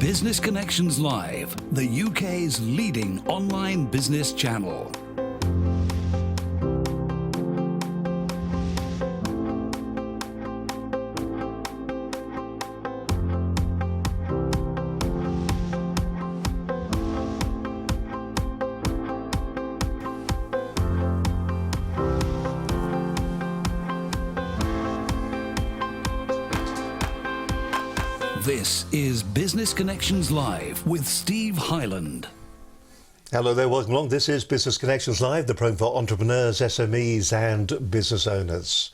Business Connections Live, the UK's leading online business channel. This is Business Connections Live with Steve Hyland. Hello there, welcome along. This is Business Connections Live, the program for entrepreneurs, SMEs and business owners.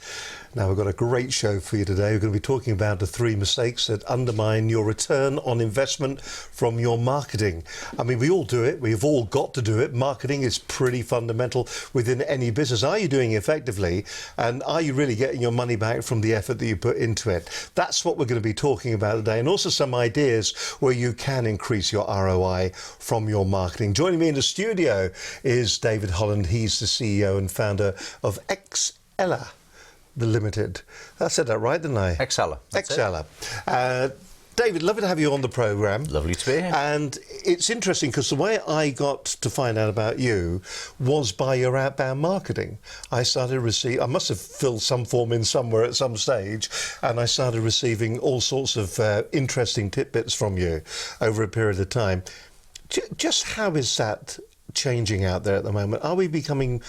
Now, we've got a great show for you today. We're going to be talking about the 3 mistakes that undermine your return on investment from your marketing. I mean, we all do it. We've all got to do it. Marketing is pretty fundamental within any business. Are you doing it effectively? And are you really getting your money back from the effort that you put into it? That's what we're going to be talking about today. And also some ideas where you can increase your ROI from your marketing. Joining me in the studio is David Holland. He's the CEO and founder of Exceller the Limited. I said that right, didn't I? Exceller. Exceller. David, lovely to have you on the programme. Lovely to be here. And it's interesting because the way I got to find out about you was by your outbound marketing. I must have filled some form in somewhere at some stage, and I started receiving all sorts of interesting tidbits from you over a period of time. Just how is that changing out there at the moment? Are we becoming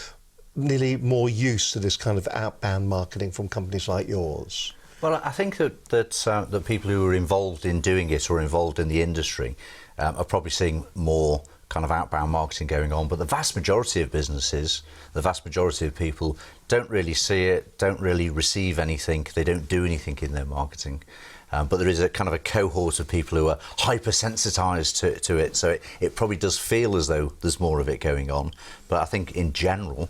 nearly more used to this kind of outbound marketing from companies like yours? Well, I think that people who are involved in doing it or involved in the industry are probably seeing more kind of outbound marketing going on, but the vast majority of businesses, the vast majority of people don't really see it, don't really receive anything, they don't do anything in their marketing. But there is a kind of a cohort of people who are hypersensitized to it, so it probably does feel as though there's more of it going on. But I think in general,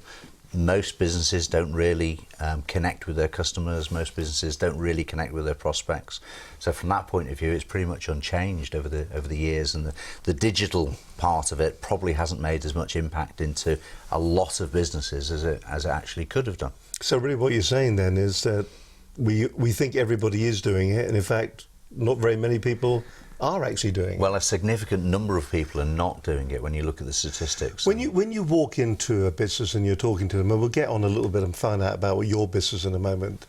most businesses don't really connect with their customers, most businesses don't really connect with their prospects. So from that point of view, it's pretty much unchanged over the years, and the digital part of it probably hasn't made as much impact into a lot of businesses as it actually could have done. So really what you're saying then is that we think everybody is doing it, and in fact, not very many people are actually doing it. Well, a significant number of people are not doing it when you look at the statistics. When you walk into a business and you're talking to them, and we'll get on a little bit and find out about your business in a moment,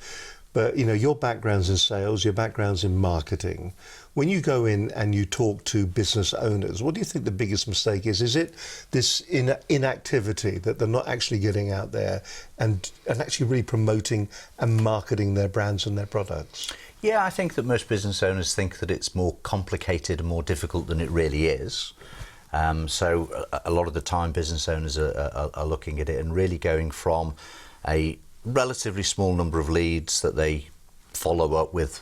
but you know, your background's in sales, your background's in marketing. When you go in and you talk to business owners, what do you think the biggest mistake is? Is it this inactivity, that they're not actually getting out there and actually really promoting and marketing their brands and their products? Yeah, I think that most business owners think that it's more complicated and more difficult than it really is. So a lot of the time business owners are looking at it and really going from a relatively small number of leads that they follow up with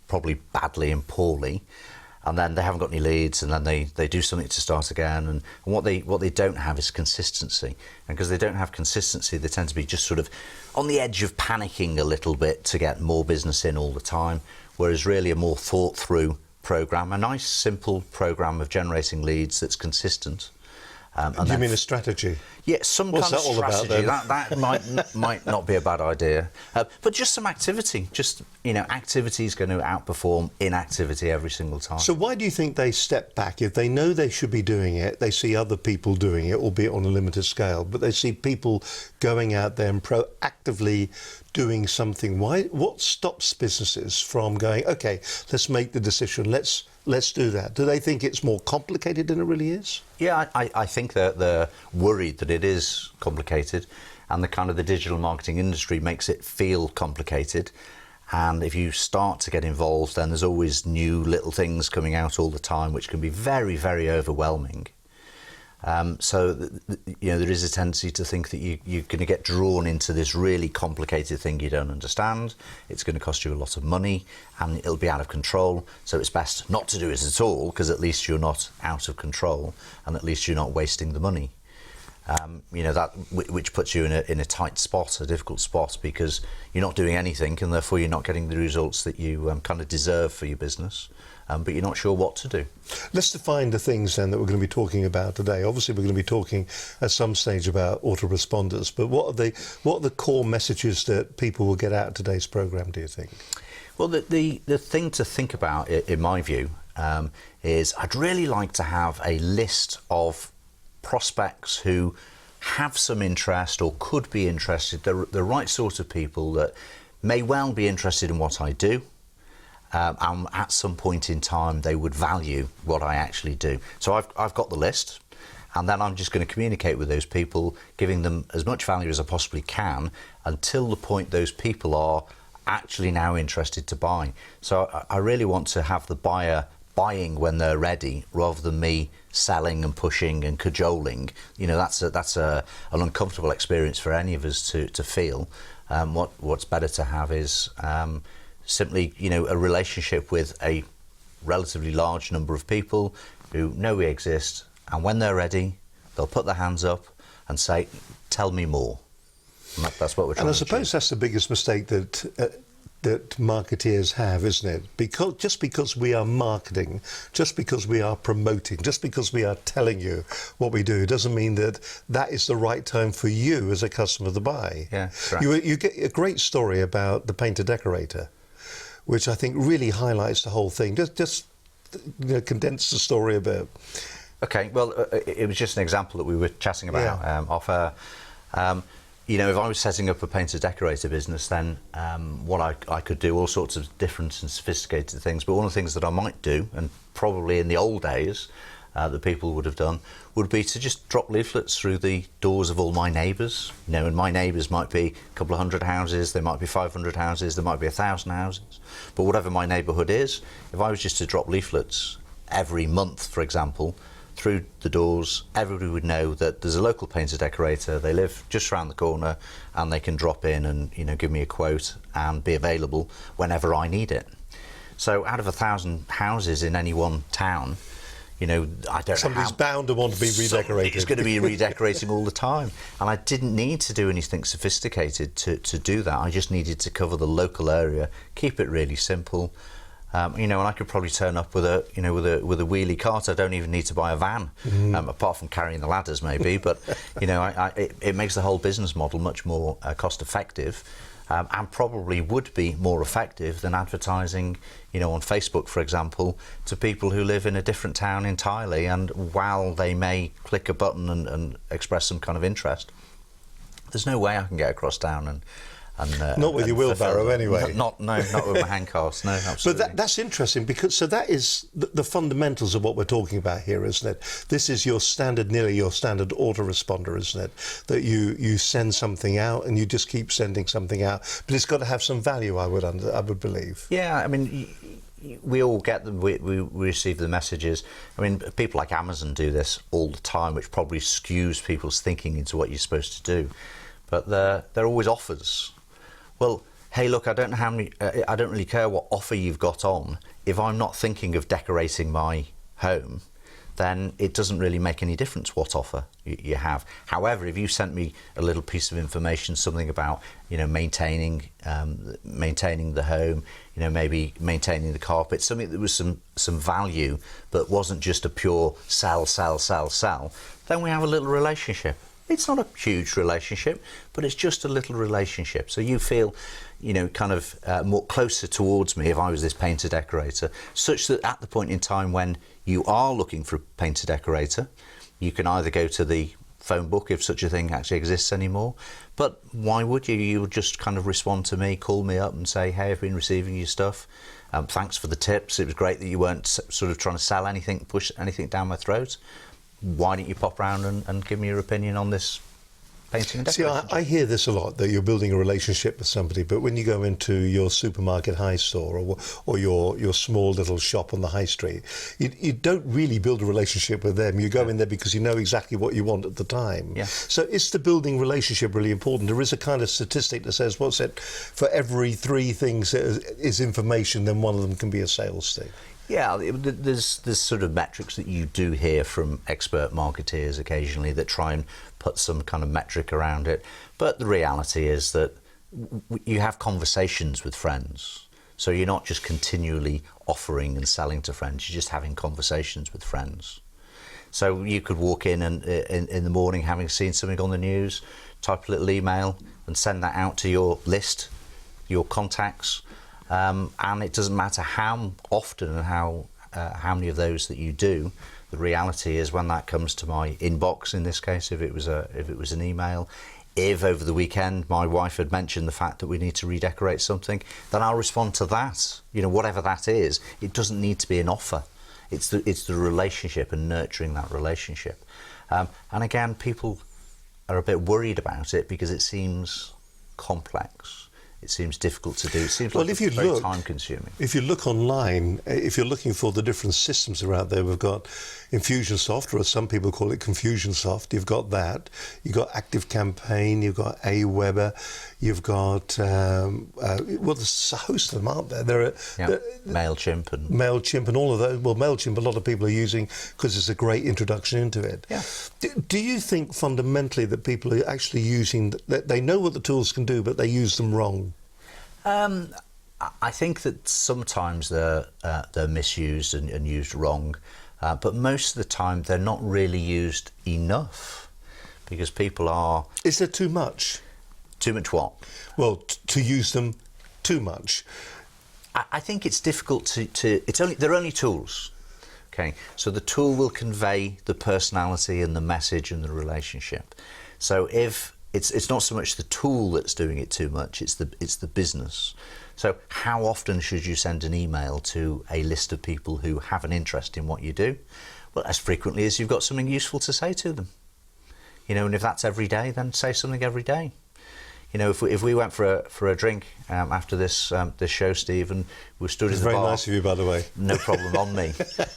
probably badly and poorly, and then they haven't got any leads, and then they do something to start again, and what they don't have is consistency. And because they don't have consistency, they tend to be just sort of on the edge of panicking a little bit to get more business in all the time, whereas really a more thought through program, a nice simple program of generating leads that's consistent. Do you mean a strategy? Yeah, some kind of strategy. That might not be a bad idea. But just some activity. Just, you know, activity is going to outperform inactivity every single time. So why do you think they step back? If they know they should be doing it, they see other people doing it, albeit on a limited scale, but they see people going out there and proactively doing something. What stops businesses from going, okay, let's make the decision, let's do that? Do they think it's more complicated than it really is? Yeah, I think that they're worried that it is complicated, and the digital marketing industry makes it feel complicated. And if you start to get involved, then there's always new little things coming out all the time, which can be very, very overwhelming. So you know, there is a tendency to think that you're going to get drawn into this really complicated thing you don't understand. It's going to cost you a lot of money, and it'll be out of control. So it's best not to do it at all, because at least you're not out of control, and at least you're not wasting the money. You know, that which puts you in a tight spot, a difficult spot, because you're not doing anything, and therefore you're not getting the results that you kind of deserve for your business. But you're not sure what to do. Let's define the things then that we're going to be talking about today. Obviously, we're going to be talking at some stage about autoresponders, but what are the core messages that people will get out of today's programme, do you think? Well, the thing to think about, in my view, is I'd really like to have a list of prospects who have some interest or could be interested, the right sort of people that may well be interested in what I do, and at some point in time they would value what I actually do. So I've got the list, and then I'm just going to communicate with those people, giving them as much value as I possibly can until the point those people are actually now interested to buy. So I really want to have the buyer buying when they're ready, rather than me selling and pushing and cajoling. You know, that's an uncomfortable experience for any of us to feel. What's better to have is simply, you know, a relationship with a relatively large number of people who know we exist, and when they're ready, they'll put their hands up and say, "Tell me more." And that's what we're trying to achieve. And I suppose that's the biggest mistake that marketeers have, isn't it? Just because we are marketing, just because we are promoting, just because we are telling you what we do, doesn't mean that that is the right time for you as a customer to buy. Yeah, right. You get a great story about the painter decorator, which I think really highlights the whole thing. Just you know, condense the story a bit. Okay, well, it was just an example that we were chatting about. Yeah. You know, if I was setting up a painter decorator business, then what I could do all sorts of different and sophisticated things. But one of the things that I might do, and probably in the old days that people would have done, would be to just drop leaflets through the doors of all my neighbours. You know, and my neighbours might be a couple of hundred houses, there might be 500 houses, there might be 1,000 houses. But whatever my neighbourhood is, if I was just to drop leaflets every month, for example, through the doors, everybody would know that there's a local painter decorator, they live just around the corner, and they can drop in and, you know, give me a quote and be available whenever I need it. So out of 1,000 houses in any one town, you know, I don't Somebody's know bound to want to be redecorated. It's going to be redecorating all the time. And I didn't need to do anything sophisticated to do that. I just needed to cover the local area, keep it really simple. You know, and I could probably turn up with a wheelie cart. I don't even need to buy a van, apart from carrying the ladders, maybe. But you know, it makes the whole business model much more cost effective, and probably would be more effective than advertising, you know, on Facebook, for example, to people who live in a different town entirely. And while they may click a button and express some kind of interest, there's no way I can get across town and not with your wheelbarrow anyway. Not with my handcars. No, absolutely. But that's interesting, because so that is the fundamentals of what we're talking about here, isn't it? This is your standard, nearly your standard autoresponder, isn't it? That you send something out and you just keep sending something out, but it's got to have some value. I would believe. Yeah, I mean, we all get them. We receive the messages. I mean, people like Amazon do this all the time, which probably skews people's thinking into what you're supposed to do. But they're always offers. Well, hey, look, I don't know how many. I don't really care what offer you've got on. If I'm not thinking of decorating my home, then it doesn't really make any difference what offer you have. However, if you sent me a little piece of information, something about, you know, maintaining the home, you know, maybe maintaining the carpet, something that was some value, but wasn't just a pure sell, then we have a little relationship. It's not a huge relationship, but it's just a little relationship. So you feel, you know, kind of more closer towards me if I was this painter decorator, such that at the point in time when you are looking for a painter decorator, you can either go to the phone book, if such a thing actually exists anymore. But why would you? You would just kind of respond to me, call me up and say, hey, I've been receiving your stuff. Thanks for the tips. It was great that you weren't sort of trying to sell anything, push anything down my throat. Why don't you pop around and give me your opinion on this painting and decorating? See, I hear this a lot, that you're building a relationship with somebody, but when you go into your supermarket high store or your small little shop on the high street, you don't really build a relationship with them. You go in there because you know exactly what you want at the time. Yeah. So is the building relationship really important? There is a kind of statistic that says, what's it, for every 3 things is information, then one of them can be a sales thing. Yeah, there's sort of metrics that you do hear from expert marketeers occasionally that try and put some kind of metric around it. But the reality is that you have conversations with friends. So you're not just continually offering and selling to friends, you're just having conversations with friends. So you could walk in and in the morning, having seen something on the news, type a little email and send that out to your list, your contacts. And it doesn't matter how often and how how many of those that you do. The reality is, when that comes to my inbox, in this case, if it was an email, if over the weekend my wife had mentioned the fact that we need to redecorate something, then I'll respond to that. You know, whatever that is, it doesn't need to be an offer. It's the relationship and nurturing that relationship. And again, people are a bit worried about it because it seems complex. It seems difficult to do. It seems like it's very time consuming. If you look online, if you're looking for the different systems that are out there, we've got Infusionsoft, or as some people call it, Confusionsoft. You've got that. You've got ActiveCampaign. You've got Aweber. You've got well, there's a host of them, aren't there? MailChimp and all of those. Well, MailChimp, a lot of people are using because it's a great introduction into it. Yeah. Do you think fundamentally that people are actually using that they know what the tools can do, but they use them wrong? I think that sometimes they're misused and used wrong, but most of the time they're not really used enough, because people are... Is there too much? Too much what? Well, to use them too much. I think it's difficult they're only tools. Okay, so the tool will convey the personality and the message and the relationship. So if it's not so much the tool that's doing it too much, it's the business. So how often should you send an email to a list of people who have an interest in what you do? Well, as frequently as you've got something useful to say to them. You know, and if that's every day, then say something every day. You know, if we went for a drink after this show, Steve, and we stood in the bar... Very nice of you, by the way. No problem, on me.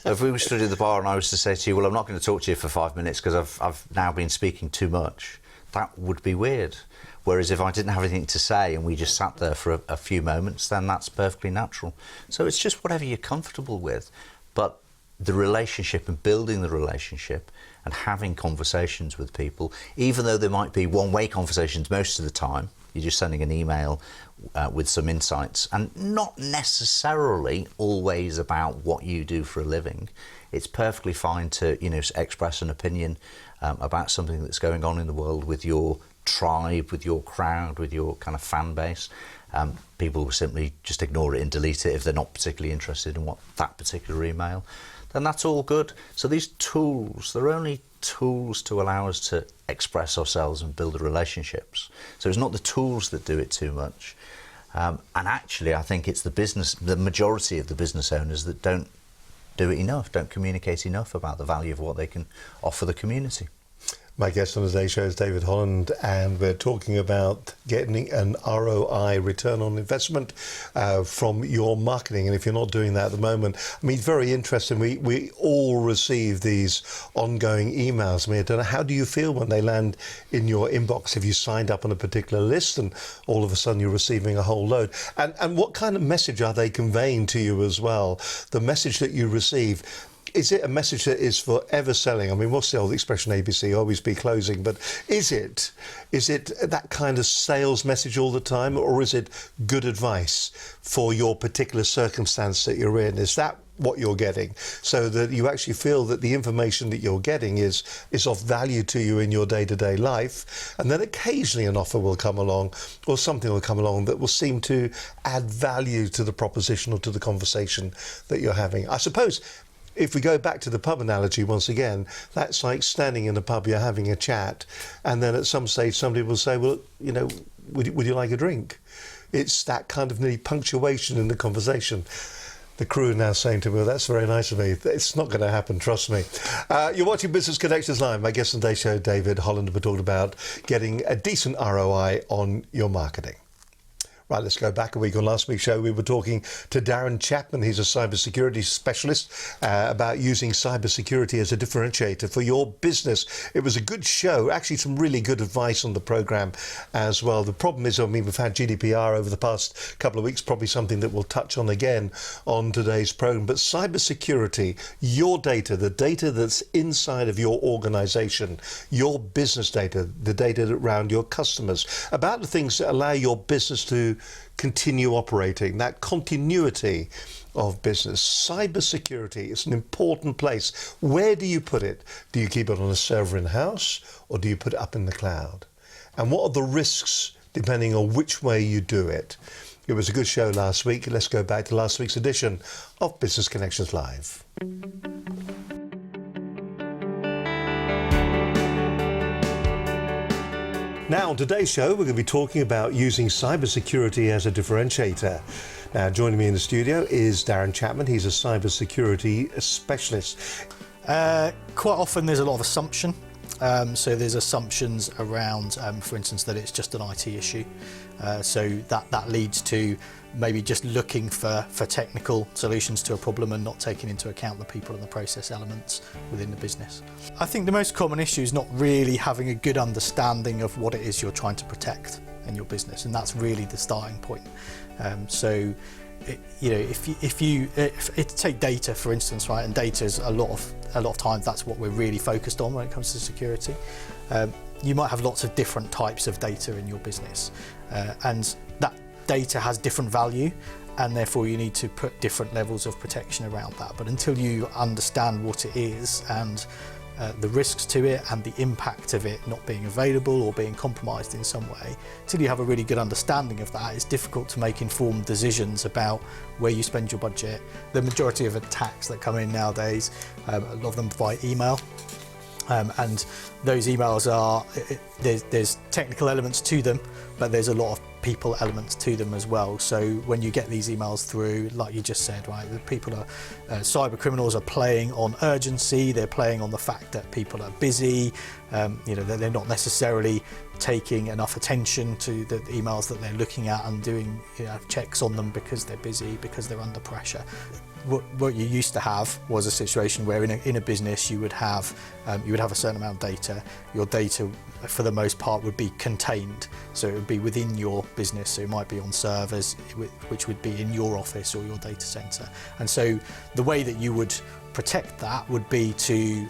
If we were stood in the bar and I was to say to you, well, I'm not going to talk to you for 5 minutes because I've now been speaking too much, that would be weird. Whereas if I didn't have anything to say and we just sat there for a few moments, then that's perfectly natural. So it's just whatever you're comfortable with. But the relationship and building the relationship and having conversations with people, even though there might be one-way conversations most of the time, you're just sending an email with some insights and not necessarily always about what you do for a living. It's perfectly fine to, you know, express an opinion about something that's going on in the world with your tribe, with your crowd, with your kind of fan base. People will simply just ignore it and delete it if they're not particularly interested in what that particular email. Then that's all good. So these tools, they're only tools to allow us to express ourselves and build the relationships. So it's not the tools that do it too much. And actually, I think it's the majority of the business owners that don't do it enough, don't communicate enough about the value of what they can offer the community. My guest on today's show is David Holland, and we're talking about getting an ROI, return on investment, from your marketing. And if you're not doing that at the moment, I mean, very interesting. We all receive these ongoing emails. I mean, I don't know, how do you feel when they land in your inbox? Have you signed up on a particular list and all of a sudden you're receiving a whole load? And what kind of message are they conveying to you as well? The message that you receive, is it a message that is forever selling? I mean, what's the old expression, ABC, always be closing, but is it that kind of sales message all the time, or is it good advice for your particular circumstance that you're in? Is that what you're getting, so that you actually feel that the information that you're getting is of value to you in your day-to-day life, and then occasionally an offer will come along or something will come along that will seem to add value to the proposition or to the conversation that you're having? I suppose if we go back to the pub analogy once again, that's like standing in a pub, you're having a chat, and then at some stage somebody will say, well, you know, would you like a drink? It's that kind of nearly punctuation in the conversation. The crew are now saying to me, well, that's very nice of me. It's not going to happen, trust me. You're watching Business Connections Live. My guest on today's show, David Holland, we're talking about getting a decent ROI on your marketing. Right, let's go back a week. On last week's show, we were talking to Darren Chapman. He's a cybersecurity specialist, about using cybersecurity as a differentiator for your business. It was a good show, actually some really good advice on the programme as well. The problem is, I mean, we've had GDPR over the past couple of weeks, probably something that we'll touch on again on today's programme. But cybersecurity, your data, the data that's inside of your organisation, your business data, the data around your customers, about the things that allow your business to continue operating, that continuity of business. Cybersecurity is an important place. Where do you put it? Do you keep it on a server in-house, or do you put it up in the cloud? And what are the risks depending on which way you do it? It was a good show last week. Let's go back to last week's edition of Business Connections Live. Now, on today's show, we're going to be talking about using cybersecurity as a differentiator. Now, joining me in the studio is Darren Chapman. He's a cybersecurity specialist. Quite often there's a lot of assumption. So there's assumptions around, for instance, that it's just an IT issue. So that leads to maybe just looking for technical solutions to a problem and not taking into account the people and the process elements within the business. I think the most common issue is not really having a good understanding of what it is you're trying to protect in your business, and that's really the starting point. If you take data, for instance, right, and data is a lot of times that's what we're really focused on when it comes to security. You might have lots of different types of data in your business, and that data has different value, and therefore you need to put different levels of protection around that. But until you understand what it is and the risks to it and the impact of it not being available or being compromised in some way, until you have a really good understanding of that, it's difficult to make informed decisions about where you spend your budget. The majority of attacks that come in nowadays, a lot of them by email, and those emails are, there's technical elements to them, but there's a lot of people elements to them as well. So when you get these emails through, like you just said, right, the people are, cyber criminals are playing on urgency, they're playing on the fact that people are busy, they're not necessarily taking enough attention to the emails that they're looking at and doing checks on them because they're busy, because they're under pressure. What you used to have was a situation where in a business you would have a certain amount of data. Your data, for the most part, would be contained, so it would be within your business. So it might be on servers, which would be in your office or your data center. And so the way that you would protect that would be to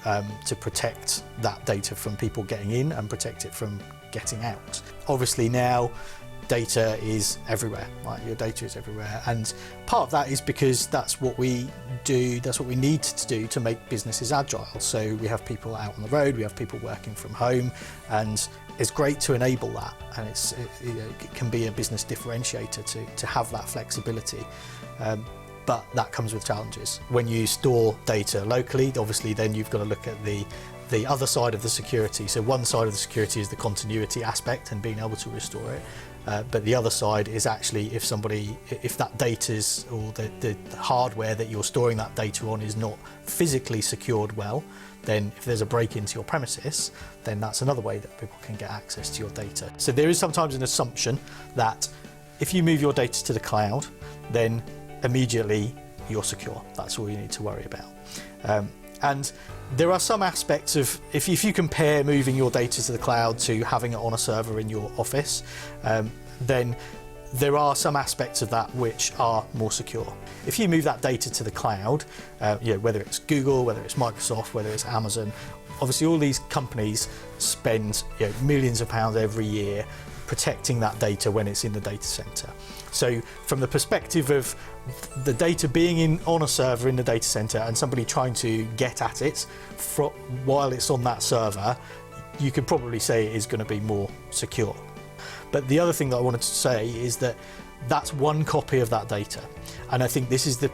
protect that data from people getting in and protect it from getting out. Obviously now, data is everywhere, right? Your data is everywhere, and part of that is because that's what we do, that's what we need to do to make businesses agile. So we have people out on the road, we have people working from home, and it's great to enable that, and it can be a business differentiator to have that flexibility. But that comes with challenges. When you store data locally, obviously then you've got to look at the other side of the security. So one side of the security is the continuity aspect and being able to restore it. But the other side is actually if that data's or the hardware that you're storing that data on is not physically secured well, then if there's a break into your premises, then that's another way that people can get access to your data. So there is sometimes an assumption that if you move your data to the cloud, then immediately you're secure. That's all you need to worry about. And there are some aspects of, if you compare moving your data to the cloud to having it on a server in your office, then there are some aspects of that which are more secure. If you move that data to the cloud, whether it's Google, whether it's Microsoft, whether it's Amazon, obviously all these companies spend millions of pounds every year protecting that data when it's in the data center. So from the perspective of the data being on a server in the data center and somebody trying to get at it while it's on that server, you could probably say it is going to be more secure. But the other thing that I wanted to say is that that's one copy of that data. And I think this is the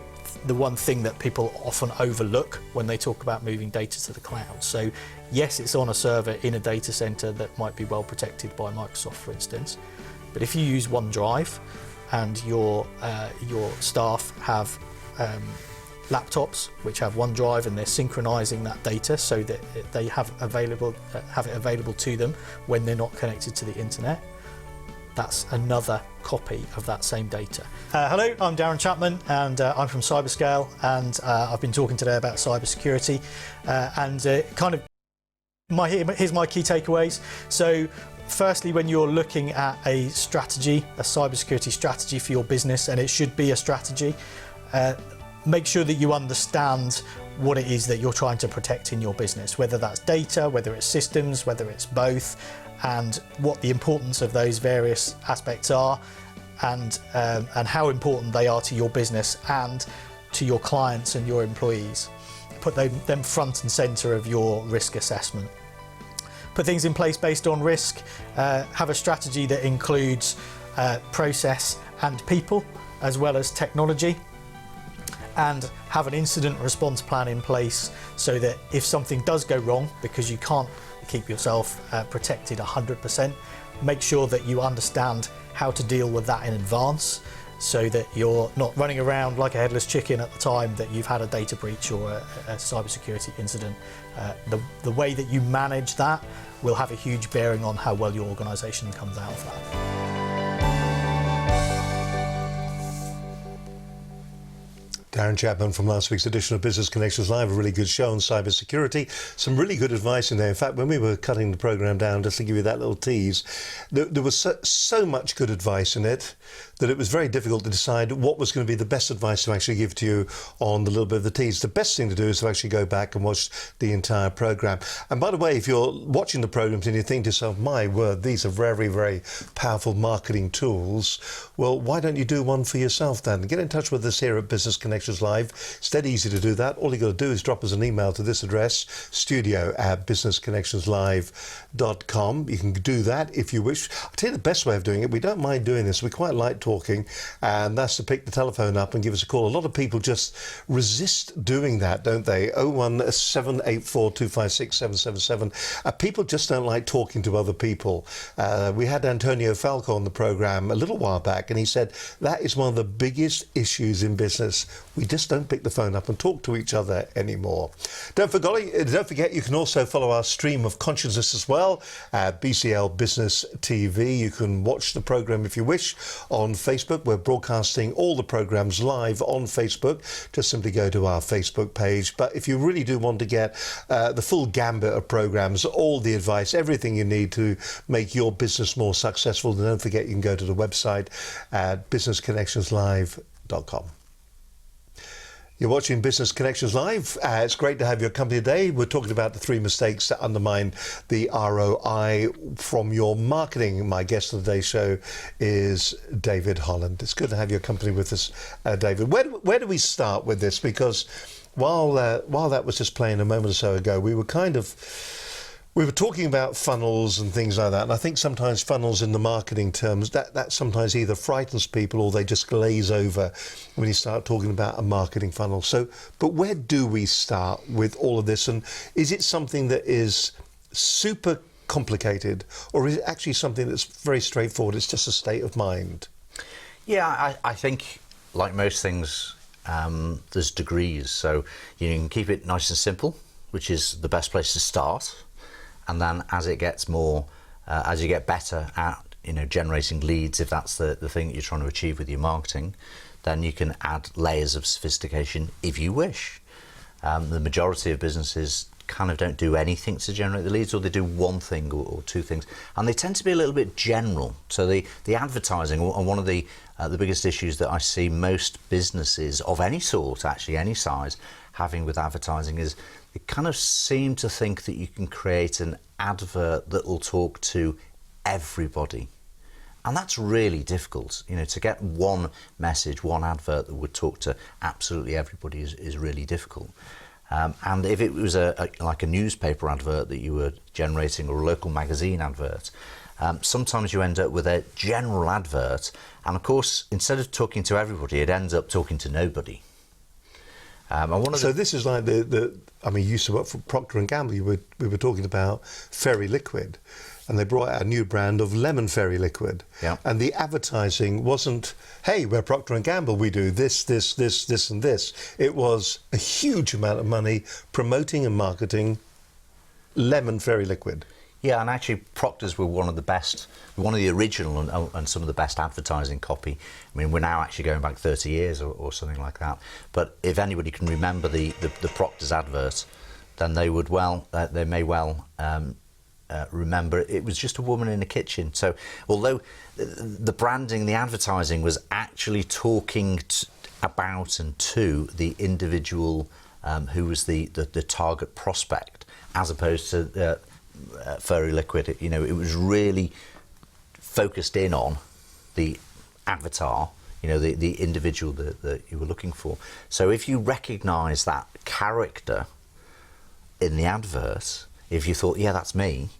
one thing that people often overlook when they talk about moving data to the cloud. So yes, it's on a server in a data center that might be well protected by Microsoft, for instance. But if you use OneDrive and your staff have laptops which have OneDrive and they're synchronizing that data so that they have it available to them when they're not connected to the internet, that's another copy of that same data. Hello, I'm Darren Chapman, and I'm from Cyberscale, and I've been talking today about cybersecurity, here's my key takeaways. So firstly, when you're looking at a strategy, a cybersecurity strategy for your business, and it should be a strategy, make sure that you understand what it is that you're trying to protect in your business, whether that's data, whether it's systems, whether it's both, and what the importance of those various aspects are, and how important they are to your business and to your clients and your employees. Put them front and center of your risk assessment. Put things in place based on risk. Have a strategy that includes process and people, as well as technology, and have an incident response plan in place so that if something does go wrong, because you can't keep yourself protected 100%, make sure that you understand how to deal with that in advance, so that you're not running around like a headless chicken at the time that you've had a data breach or a cybersecurity incident. The way that you manage that will have a huge bearing on how well your organisation comes out of that. Darren Chapman from last week's edition of Business Connections Live, a really good show on cybersecurity. Some really good advice in there. In fact, when we were cutting the programme down, just to give you that little tease, there was so much good advice in it that it was very difficult to decide what was going to be the best advice to actually give to you on the little bit of the tease. The best thing to do is to actually go back and watch the entire programme. And by the way, if you're watching the programmes and you think to yourself, my word, these are very, very powerful marketing tools, well, why don't you do one for yourself then? Get in touch with us here at Business Connections Live. It's dead easy to do that. All you got to do is drop us an email to this address, studio@businessconnectionslive.com. You can do that if you wish. I'll tell you the best way of doing it. We don't mind doing this. We quite like talking, and that's to pick the telephone up and give us a call. A lot of people just resist doing that, don't they? 01784256777. People just don't like talking to other people. We had Antonio Falco on the programme a little while back, and he said that is one of the biggest issues in business. We just don't pick the phone up and talk to each other anymore. Don't forget, you can also follow our stream of consciousness as well at BCL Business TV. You can watch the programme if you wish on Facebook. We're broadcasting all the programmes live on Facebook. Just simply go to our Facebook page. But if you really do want to get the full gambit of programmes, all the advice, everything you need to make your business more successful, then don't forget you can go to the website at businessconnectionslive.com. You're watching Business Connections Live. It's great to have your company today. We're talking about the 3 mistakes that undermine the ROI from your marketing. My guest of today's show is David Holland. It's good to have your company with us, David. Where do we start with this? Because while that was just playing a moment or so ago, we were talking about funnels and things like that, and I think sometimes funnels in the marketing terms, that sometimes either frightens people or they just glaze over when you start talking about a marketing funnel. So, but where do we start with all of this, and is it something that is super complicated, or is it actually something that's very straightforward? It's just a state of mind. Yeah, I think, like most things, there's degrees. So you can keep it nice and simple, which is the best place to start. And then as it gets more, as you get better at generating leads, if that's the thing that you're trying to achieve with your marketing, then you can add layers of sophistication if you wish. The majority of businesses kind of don't do anything to generate the leads, or they do one thing or 2 things, and they tend to be a little bit general. So the advertising, and one of the biggest issues that I see most businesses of any sort, actually any size, having with advertising is they kind of seem to think that you can create an advert that will talk to everybody. And that's really difficult. To get one message, one advert that would talk to absolutely everybody is really difficult. And if it was like a newspaper advert that you were generating, or a local magazine advert, sometimes you end up with a general advert, and of course, instead of talking to everybody, it ends up talking to nobody. So this is like you used to work for Procter & Gamble. We were talking about Fairy Liquid, and they brought out a new brand of lemon Fairy Liquid. Yeah. And the advertising wasn't, hey, we're Procter & Gamble, we do this, and this. It was a huge amount of money promoting and marketing lemon Fairy Liquid. Yeah, and actually Procter's were one of the original and some of the best advertising copy. I mean, we're now actually going back 30 years or something like that. But if anybody can remember the Procter's advert, then they may well remember it was just a woman in a kitchen. So although the branding, the advertising was actually talking about and to the individual who was the target prospect, as opposed to Fairy Liquid, it was really focused in on the avatar, the individual that you were looking for. So if you recognise that character in the advert, if you thought, yeah, that's me,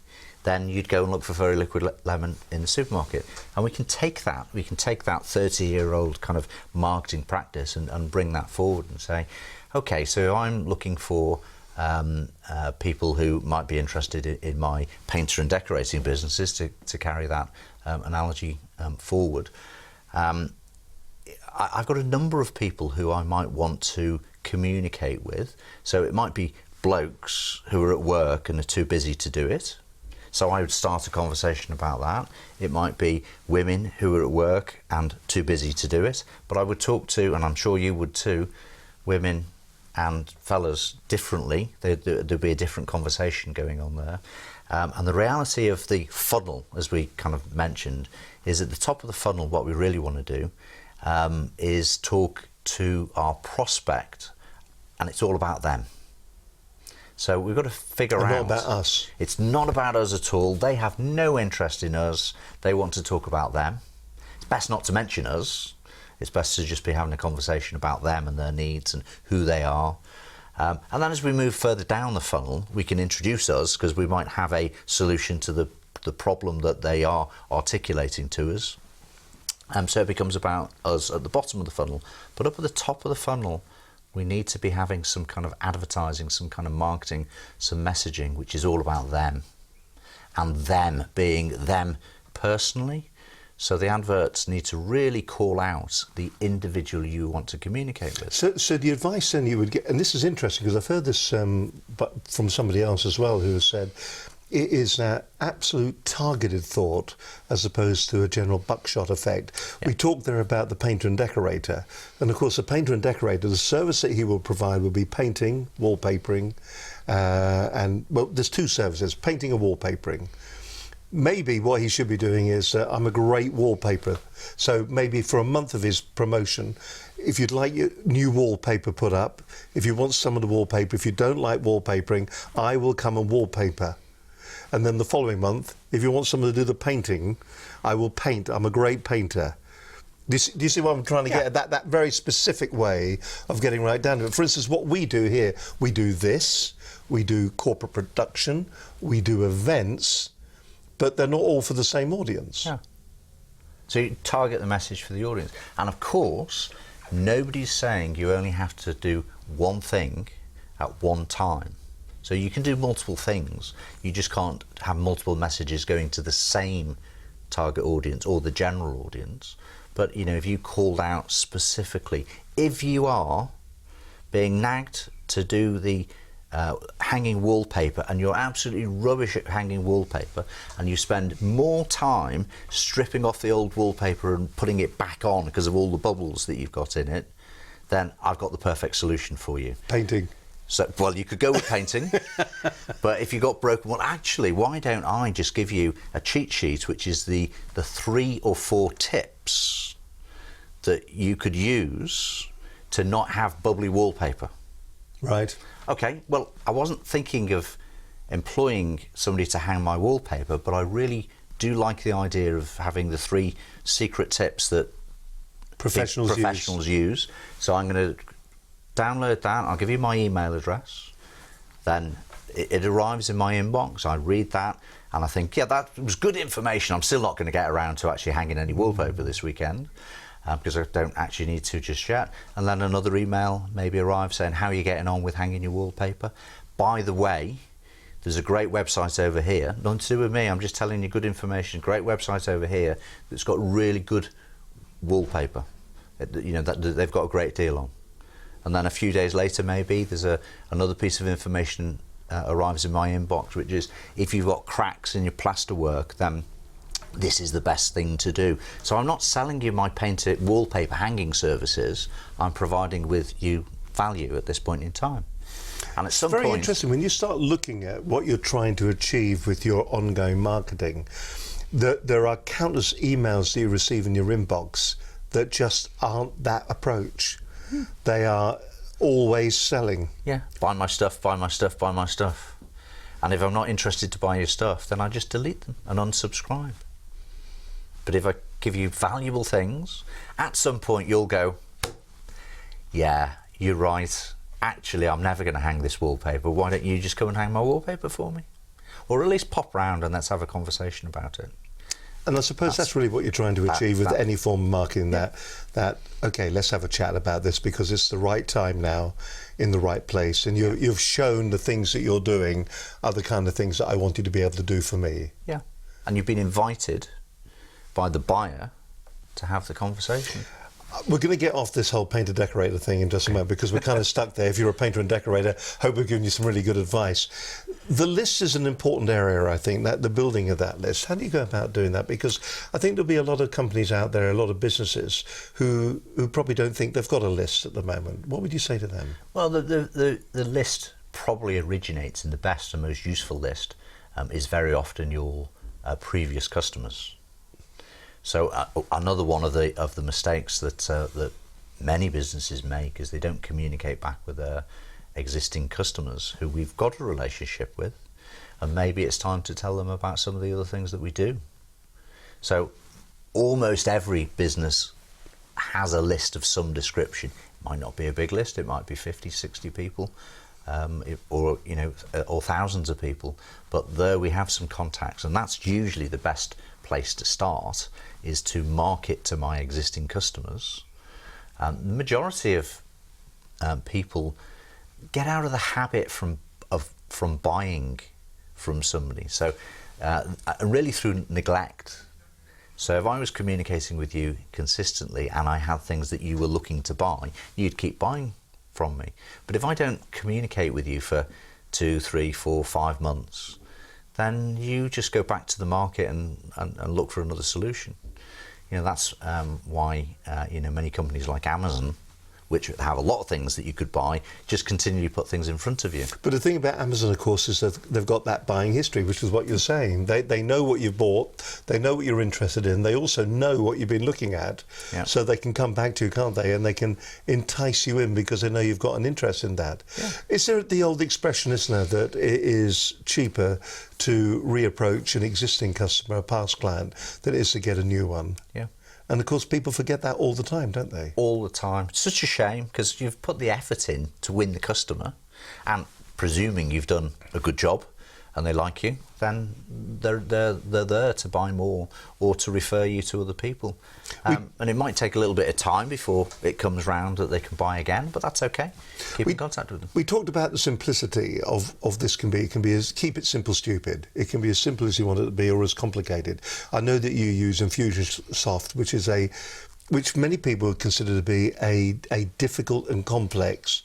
then you'd go and look for very liquid lemon in the supermarket. And we can take that 30-year-old kind of marketing practice and bring that forward and say, okay, so I'm looking for people who might be interested in my painter and decorating businesses, to carry that analogy forward. I've got a number of people who I might want to communicate with. So it might be blokes who are at work and are too busy to do it. So I would start a conversation about that. It might be women who are at work and too busy to do it. But I would talk to, and I'm sure you would too, women and fellas differently. There'd be a different conversation going on there. And the reality of the funnel, as we kind of mentioned, is at the top of the funnel, what we really want to do is talk to our prospect, and it's all about them. So we've got to figure out... Not about us. It's not about us at all. They have no interest in us. They want to talk about them. It's best not to mention us. It's best to just be having a conversation about them and their needs and who they are. And then as we move further down the funnel, we can introduce us, because we might have a solution to the problem that they are articulating to us. So it becomes about us at the bottom of the funnel. But up at the top of the funnel, we need to be having some kind of advertising, some kind of marketing, some messaging, which is all about them. And them being them personally. So the adverts need to really call out the individual you want to communicate with. So the advice then you would get, and this is interesting because I've heard this but from somebody else as well, who has said, it is an absolute targeted thought as opposed to a general buckshot effect. Yeah. We talked there about the painter and decorator. And of course, the painter and decorator, the service that he will provide will be painting, wallpapering, and, well, there's two services, painting and wallpapering. Maybe what he should be doing is, I'm a great wallpaper. So maybe for a month of his promotion, if you'd like your new wallpaper put up, if you want some of the wallpaper, if you don't like wallpapering, I will come and wallpaper. And then the following month, if you want someone to do the painting, I will paint. I'm a great painter. Do you see what I'm trying to get at? That very specific way of getting right down to it. For instance, what we do here, we do this, we do corporate production, we do events, but they're not all for the same audience. Yeah. So you target the message for the audience. And of course, nobody's saying you only have to do one thing at one time. So you can do multiple things. You just can't have multiple messages going to the same target audience or the general audience. But, you know, if you called out specifically, if you are being nagged to do the hanging wallpaper and you're absolutely rubbish at hanging wallpaper, and you spend more time stripping off the old wallpaper and putting it back on because of all the bubbles that you've got in it, then I've got the perfect solution for you. Painting. So, well, you could go with painting, but if you got broken, well, actually, why don't I just give you a cheat sheet, which is the 3 or 4 tips that you could use to not have bubbly wallpaper. Right. Okay, well, I wasn't thinking of employing somebody to hang my wallpaper, but I really do like the idea of having the 3 secret tips that professionals use. So I'm going to download that. I'll give you my email address. Then it arrives in my inbox. I read that and I think, yeah, that was good information. I'm still not going to get around to actually hanging any wallpaper this weekend because I don't actually need to just yet. And then another email maybe arrives saying, how are you getting on with hanging your wallpaper? By the way, there's a great website over here. Nothing to do with me. I'm just telling you good information. Great website over here that's got really good wallpaper. You know, that they've got a great deal on. And then a few days later, maybe, there's another piece of information arrives in my inbox, which is, if you've got cracks in your plasterwork, then this is the best thing to do. So I'm not selling you my painted wallpaper hanging services. I'm providing with you value at this point in time. And at some point... It's very interesting. When you start looking at what you're trying to achieve with your ongoing marketing, there are countless emails that you receive in your inbox that just aren't that approach. They are always selling. Yeah, buy my stuff, buy my stuff, buy my stuff. And if I'm not interested to buy your stuff, then I just delete them and unsubscribe. But if I give you valuable things, at some point you'll go, yeah, you're right. Actually, I'm never going to hang this wallpaper. Why don't you just come and hang my wallpaper for me? or at least pop round and let's have a conversation about it. And I suppose that's really what you're trying to achieve with any form of marketing, Yeah. that okay, let's have a chat about this because it's the right time now, in the right place, and you've shown the things that you're doing are the kind of things that I want you to be able to do for me. Yeah, and you've been invited by the buyer to have the conversation. We're going to get off this whole painter decorator thing in just a moment because we're kind of stuck there. If you're a painter and decorator, hope we've given you some really good advice. The list is an important area, I think, that the building of that list. How do you go about doing that? Because I think there'll be a lot of companies out there, a lot of businesses who probably don't think they've got a list at the moment. What would you say to them? Well, the list probably originates in the best and most useful list is very often your previous customers. So another one of the mistakes that many businesses make is they don't communicate back with their existing customers who we've got a relationship with, and maybe it's time to tell them about some of the other things that we do. So almost every business has a list of some description. It might not be a big list, it might be 50, 60 people, or thousands of people, but there we have some contacts, and that's usually the best place to start, is to market to my existing customers. The majority of people get out of the habit from buying from somebody, so really through neglect. So if I was communicating with you consistently and I had things that you were looking to buy, you'd keep buying from me. But if I don't communicate with you for 2, 3, 4, 5 months, then you just go back to the market and look for another solution. That's why many companies like Amazon, which have a lot of things that you could buy, just continually put things in front of you. But the thing about Amazon, of course, is that they've got that buying history, which is what you're saying. They know what you've bought, they know what you're interested in, they also know what you've been looking at, Yeah. so they can come back to you, can't they? And they can entice you in because they know you've got an interest in that. Yeah. Is there the old expression, isn't there, that it is cheaper to reapproach an existing customer, a past client, than it is to get a new one? Yeah. And of course, people forget that all the time, don't they? All the time. It's such a shame because you've put the effort in to win the customer, and presuming you've done a good job and they like you, then they're there to buy more or to refer you to other people. And it might take a little bit of time before it comes round that they can buy again, but that's okay. Keep in contact with them. We talked about the simplicity of this can be. It can be as keep it simple, stupid. It can be as simple as you want it to be, or as complicated. I know that you use Infusionsoft, which many people consider to be a difficult and complex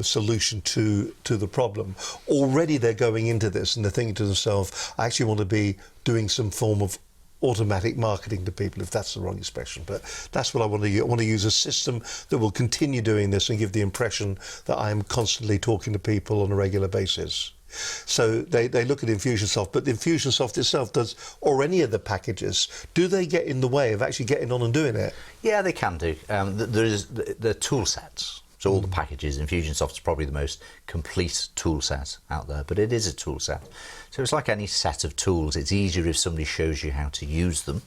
solution to the problem. Already they're going into this and they're thinking to themselves, I actually want to be doing some form of automatic marketing to people, if that's the wrong expression, but that's what I want to use. I want to use a system that will continue doing this and give the impression that I am constantly talking to people on a regular basis. So they look at Infusionsoft, but the Infusionsoft itself does, or any of the packages, do they get in the way of actually getting on and doing it? Yeah, they can do. There's the tool sets. So all the packages, Infusionsoft is probably the most complete tool set out there, but it is a tool set. So it's like any set of tools. It's easier if somebody shows you how to use them,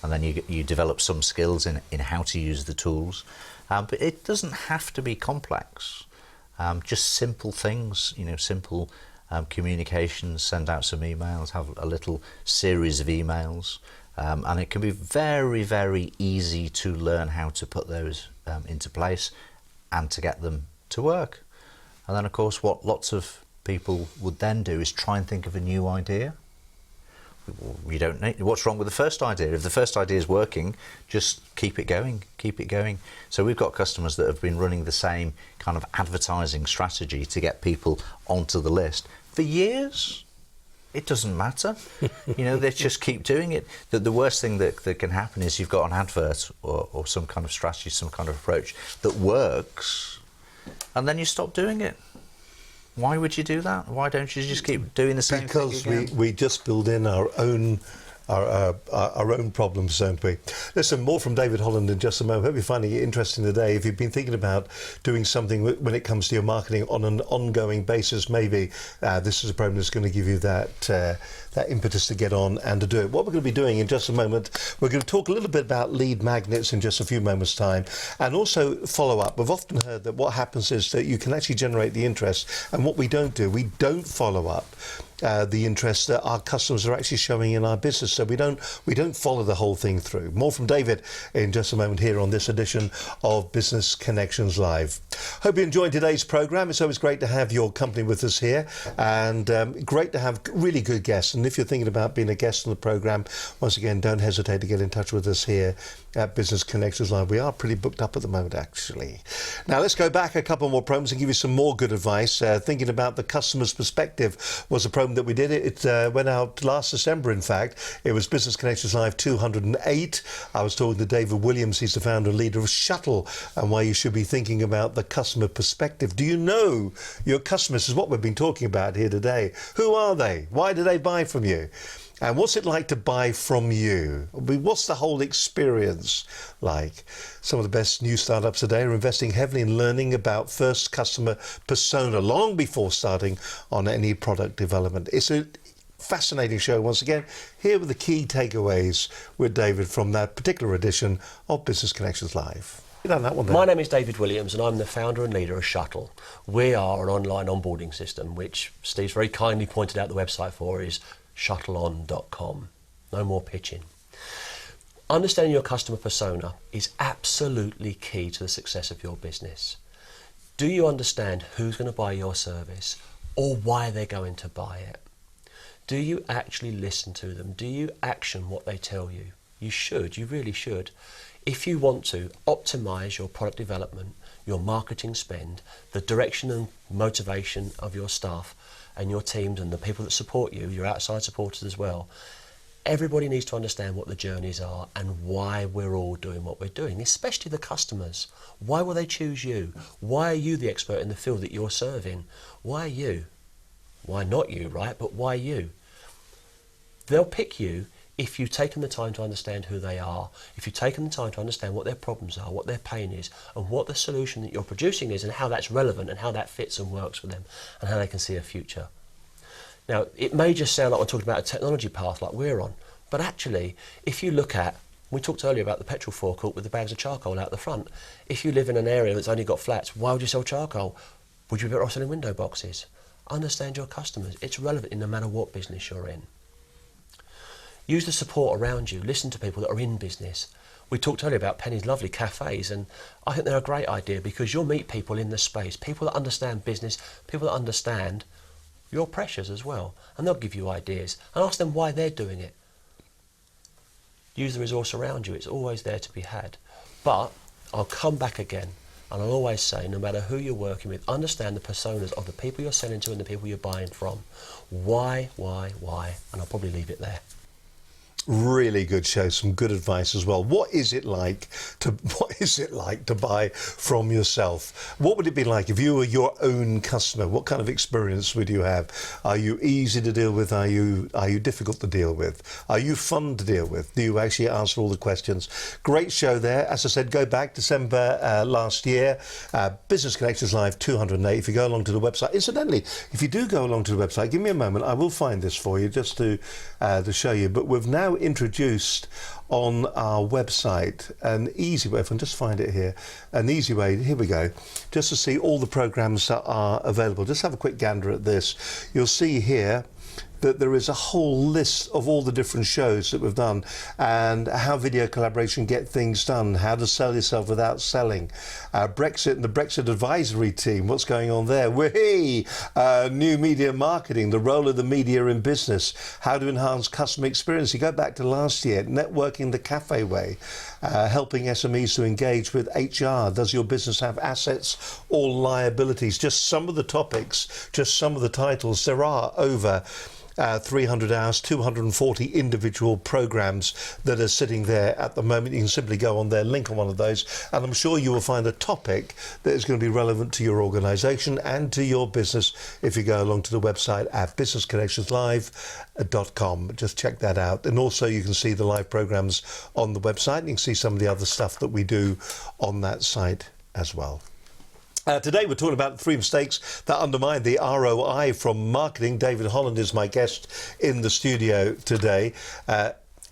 and then you develop some skills in how to use the tools. But it doesn't have to be complex. Just simple things, simple communications, send out some emails, have a little series of emails, and it can be very, very easy to learn how to put those into place and to get them to work. And then, of course, what lots of people would then do is try and think of a new idea. You don't know what's wrong with the first idea. If the first idea is working, just keep it going, keep it going. So we've got customers that have been running the same kind of advertising strategy to get people onto the list for years. It doesn't matter. They just keep doing it. The worst thing that can happen is you've got an advert or some kind of strategy, some kind of approach that works, and then you stop doing it. Why would you do that? Why don't you just keep doing the same thing again? Because we just build in our own problems, don't we? Listen, more from David Holland in just a moment. Hope you're finding it interesting today. If you've been thinking about doing something when it comes to your marketing on an ongoing basis, maybe this is a program that's going to give you that impetus to get on and to do it. What we're going to be doing in just a moment, we're going to talk a little bit about lead magnets in just a few moments' time, and also follow up. We've often heard that what happens is that you can actually generate the interest, and what we don't do, we don't follow up. the interest that our customers are actually showing in our business. So we don't follow the whole thing through. More from David in just a moment here on this edition of Business Connections Live. Hope you enjoyed today's programme. It's always great to have your company with us here, and great to have really good guests. And if you're thinking about being a guest on the programme, once again, don't hesitate to get in touch with us here at Business Connections Live. We are pretty booked up at the moment, actually. Now let's go back a couple more programs and give you some more good advice. Thinking about the customer's perspective was a program that we did. It went out last December, in fact. It was Business Connections Live 208. I was talking to David Williams. He's the founder and leader of Shuttle, and why you should be thinking about the customer perspective. Do you know your customers? Is what we've been talking about here today. Who are they? Why do they buy from you? And what's it like to buy from you? What's the whole experience like? Some of the best new startups today are investing heavily in learning about first customer persona long before starting on any product development. It's a fascinating show once again. Here are the key takeaways with David from that particular edition of Business Connections Live. My name is David Williams and I'm the founder and leader of Shuttle. We are an online onboarding system, which Steve's very kindly pointed out the website for is shuttleon.com. No more pitching. Understanding your customer persona is absolutely key to the success of your business. Do you understand who's going to buy your service or why they're going to buy it? Do you actually listen to them? Do you action what they tell you? You should, you really should. If you want to optimize your product development, your marketing spend, the direction and motivation of your staff and your teams and the people that support you, your outside supporters as well, everybody needs to understand what the journeys are and why we're all doing what we're doing, especially the customers. Why will they choose you? Why are you the expert in the field that you're serving? Why you? Why not you, right? But why you? They'll pick you if you've taken the time to understand who they are, if you've taken the time to understand what their problems are, what their pain is, and what the solution that you're producing is, and how that's relevant and how that fits and works for them, and how they can see a future. Now, it may just sound like we're talking about a technology path like we're on, but actually, if you look at, we talked earlier about the petrol forecourt with the bags of charcoal out the front. If you live in an area that's only got flats, why would you sell charcoal? Would you be better off selling window boxes? Understand your customers. It's relevant in no matter what business you're in. Use the support around you. Listen to people that are in business. We talked earlier about Penny's lovely cafes, and I think they're a great idea because you'll meet people in the space, people that understand business, people that understand your pressures as well, and they'll give you ideas and ask them why they're doing it. Use the resource around you. It's always there to be had. But I'll come back again and I'll always say, no matter who you're working with, understand the personas of the people you're selling to and the people you're buying from. Why? And I'll probably leave it there. Really good show, some good advice as well. What is it like to buy from yourself? What would it be like if you were your own customer? What kind of experience would you have? Are you easy to deal with? Are you difficult to deal with? Are you fun to deal with? Do you actually answer all the questions? Great show there. As I said, go back December last year, Business Connections Live 208. If you go along to the website, incidentally, if you do go along to the website, give me a moment. I will find this for you just to show you. But we've now introduced on our website an easy way, if I can just find it here, an easy way, here we go, just to see all the programs that are available. Just have a quick gander at this. You'll see here that there is a whole list of all the different shows that we've done and how video collaboration get things done, how to sell yourself without selling, Brexit and the Brexit advisory team, what's going on there, new media marketing, the role of the media in business, how to enhance customer experience. You go back to last year, networking the cafe way, helping SMEs to engage with HR. Does your business have assets or liabilities? Just some of the topics, just some of the titles. There are over 300 hours, 240 individual programs that are sitting there at the moment. You can simply go on there, link on one of those, and I'm sure you will find a topic that is going to be relevant to your organisation and to your business if you go along to the website at businessconnectionslive.com. Just check that out. And also you can see the live programs on the website, and you can see some of the other stuff that we do on that site as well. Today we're talking about 3 mistakes that undermine the ROI from marketing. David Holland is my guest in the studio today.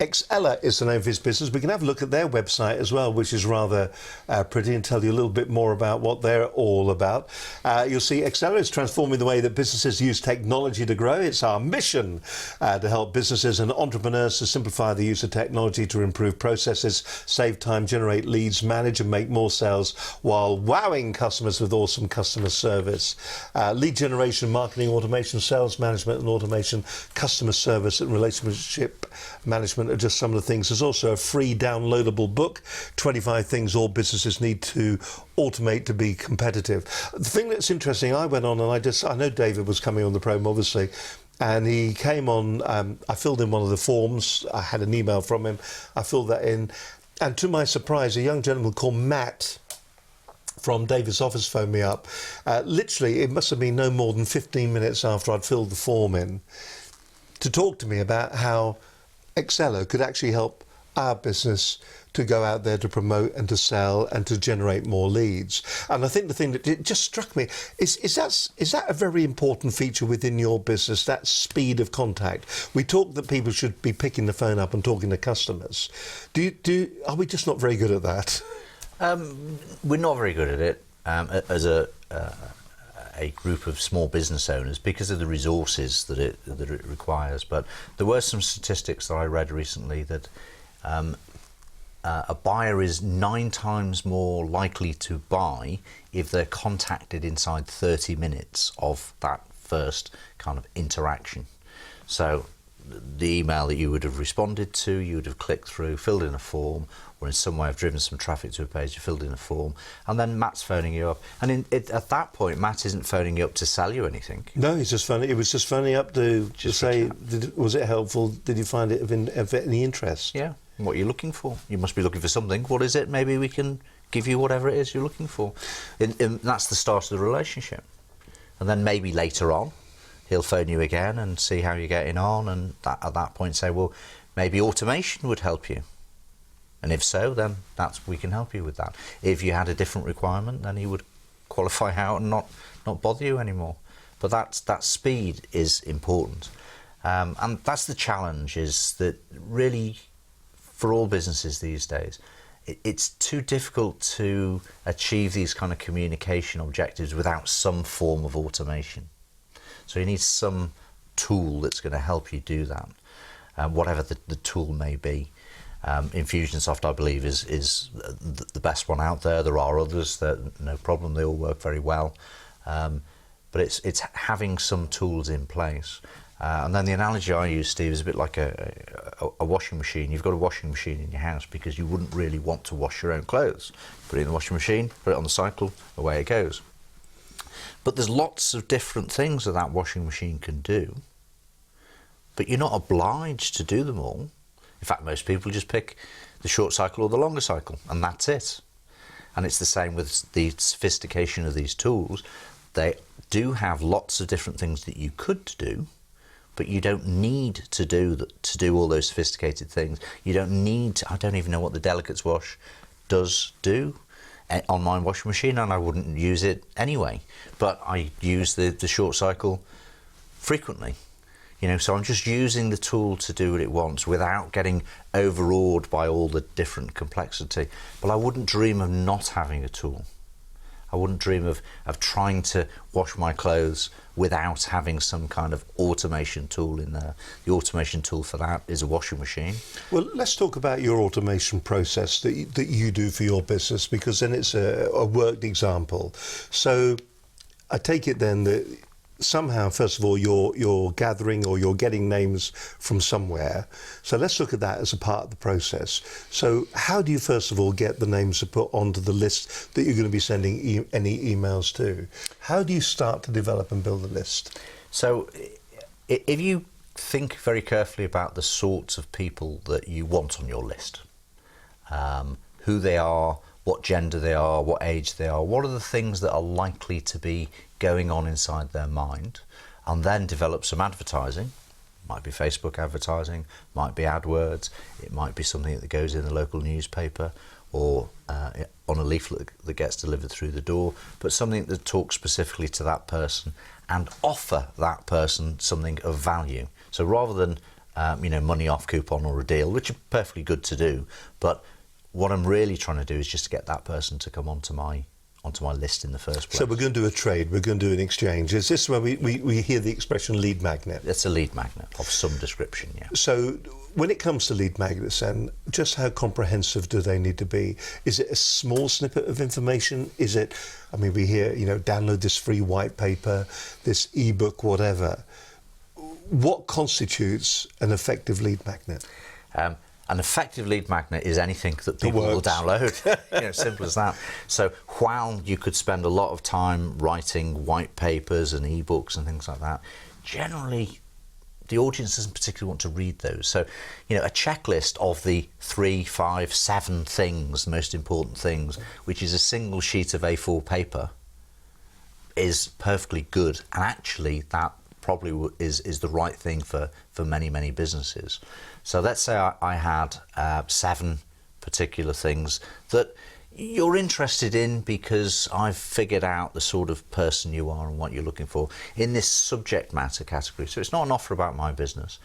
Exceller is the name of his business. We can have a look at their website as well, which is rather pretty, and tell you a little bit more about what they're all about. You'll see Exceller is transforming the way that businesses use technology to grow. It's our mission to help businesses and entrepreneurs to simplify the use of technology to improve processes, save time, generate leads, manage and make more sales while wowing customers with awesome customer service. Lead generation, marketing automation, sales management and automation, customer service and relationship management are just some of the things. There's also a free downloadable book, 25 things all businesses need to automate to be competitive. The thing that's interesting, I went on and I know David was coming on the program obviously, and he came on, I filled in one of the forms, I had an email from him, I filled that in, and to my surprise a young gentleman called Matt from David's office phoned me up. Literally it must have been no more than 15 minutes after I'd filled the form in to talk to me about how Exceller could actually help our business to go out there to promote and to sell and to generate more leads. And I think the thing that it just struck me is that a very important feature within your business, that speed of contact? We talk that people should be picking the phone up and talking to customers. Are we just not very good at that? We're not very good at it as a group of small business owners because of the resources that it requires. But there were some statistics that I read recently that a buyer is 9 times more likely to buy if they're contacted inside 30 minutes of that first kind of interaction. So the email that you would have responded to, you would have clicked through, filled in a form, or in some way have driven some traffic to a page, you filled in a form, and then Matt's phoning you up. And at that point, Matt isn't phoning you up to sell you anything. No, he's just phoning. It was just phoning up to say, was it helpful? Did you find it of any interest? Yeah. What you're looking for. You must be looking for something. What is it? Maybe we can give you whatever it is you're looking for. And that's the start of the relationship. And then maybe later on, he'll phone you again and see how you're getting on, and at that point say, well, maybe automation would help you. And if so, then we can help you with that. If you had a different requirement, then he would qualify out and not bother you anymore. But that speed is important. And that's the challenge, is that really for all businesses these days, it's too difficult to achieve these kind of communication objectives without some form of automation. So you need some tool that's going to help you do that, whatever the tool may be. Infusionsoft, I believe, is the best one out there. There are others that, no problem, they all work very well. But it's having some tools in place. And then the analogy I use, Steve, is a bit like a washing machine. You've got a washing machine in your house because you wouldn't really want to wash your own clothes. Put it in the washing machine, put it on the cycle, away it goes. But there's lots of different things that washing machine can do, but you're not obliged to do them all. In fact, most people just pick the short cycle or the longer cycle, and that's it. And it's the same with the sophistication of these tools. They do have lots of different things that you could do, but you don't need to do all those sophisticated things. You don't need to, I don't even know what the Delicates wash does do on my washing machine, and I wouldn't use it anyway. But I use the short cycle frequently. So I'm just using the tool to do what it wants without getting overawed by all the different complexity. But I wouldn't dream of not having a tool. I wouldn't dream of trying to wash my clothes without having some kind of automation tool in there. The automation tool for that is a washing machine. Well, let's talk about your automation process that you do for your business, because then it's a worked example. So I take it then that somehow, first of all, you're gathering or you're getting names from somewhere. So let's look at that as a part of the process. So how do you, first of all, get the names to put onto the list that you're going to be sending any emails to? How do you start to develop and build a list? So if you think very carefully about the sorts of people that you want on your list, who they are, what gender they are, what age they are, what are the things that are likely to be going on inside their mind, and then develop some advertising. Might be Facebook advertising, might be AdWords, it might be something that goes in the local newspaper or on a leaflet that gets delivered through the door, but something that talks specifically to that person and offer that person something of value. So rather than money off coupon or a deal, which are perfectly good to do. But what I'm really trying to do is just to get that person to come onto my list in the first place. So we're going to do a trade, we're going to do an exchange. Is this where we hear the expression lead magnet? It's a lead magnet of some description, yeah. So when it comes to lead magnets, then, just how comprehensive do they need to be? Is it a small snippet of information? Is it, I mean, we hear, download this free white paper, this ebook, whatever. What constitutes an effective lead magnet? An effective lead magnet is anything that people will download. Simple as that. So while you could spend a lot of time writing white papers and ebooks and things like that, generally the audience doesn't particularly want to read those. So, a checklist of the 3, 5, 7 things, the most important things, which is a single sheet of A4 paper, is perfectly good. And actually that probably is the right thing for many, many businesses. So let's say I had 7 particular things that you're interested in because I've figured out the sort of person you are and what you're looking for in this subject matter category. So it's not an offer about my business.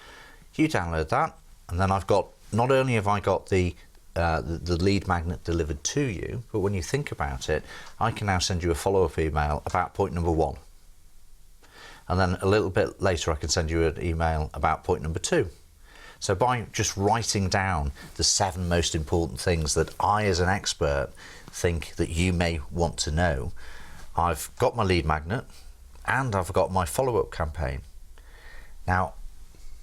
You download that, and then not only have I got the lead magnet delivered to you, but when you think about it, I can now send you a follow-up email about point number 1. And then a little bit later I can send you an email about point number 2. So by just writing down the 7 most important things that I as an expert think that you may want to know, I've got my lead magnet and I've got my follow-up campaign. Now,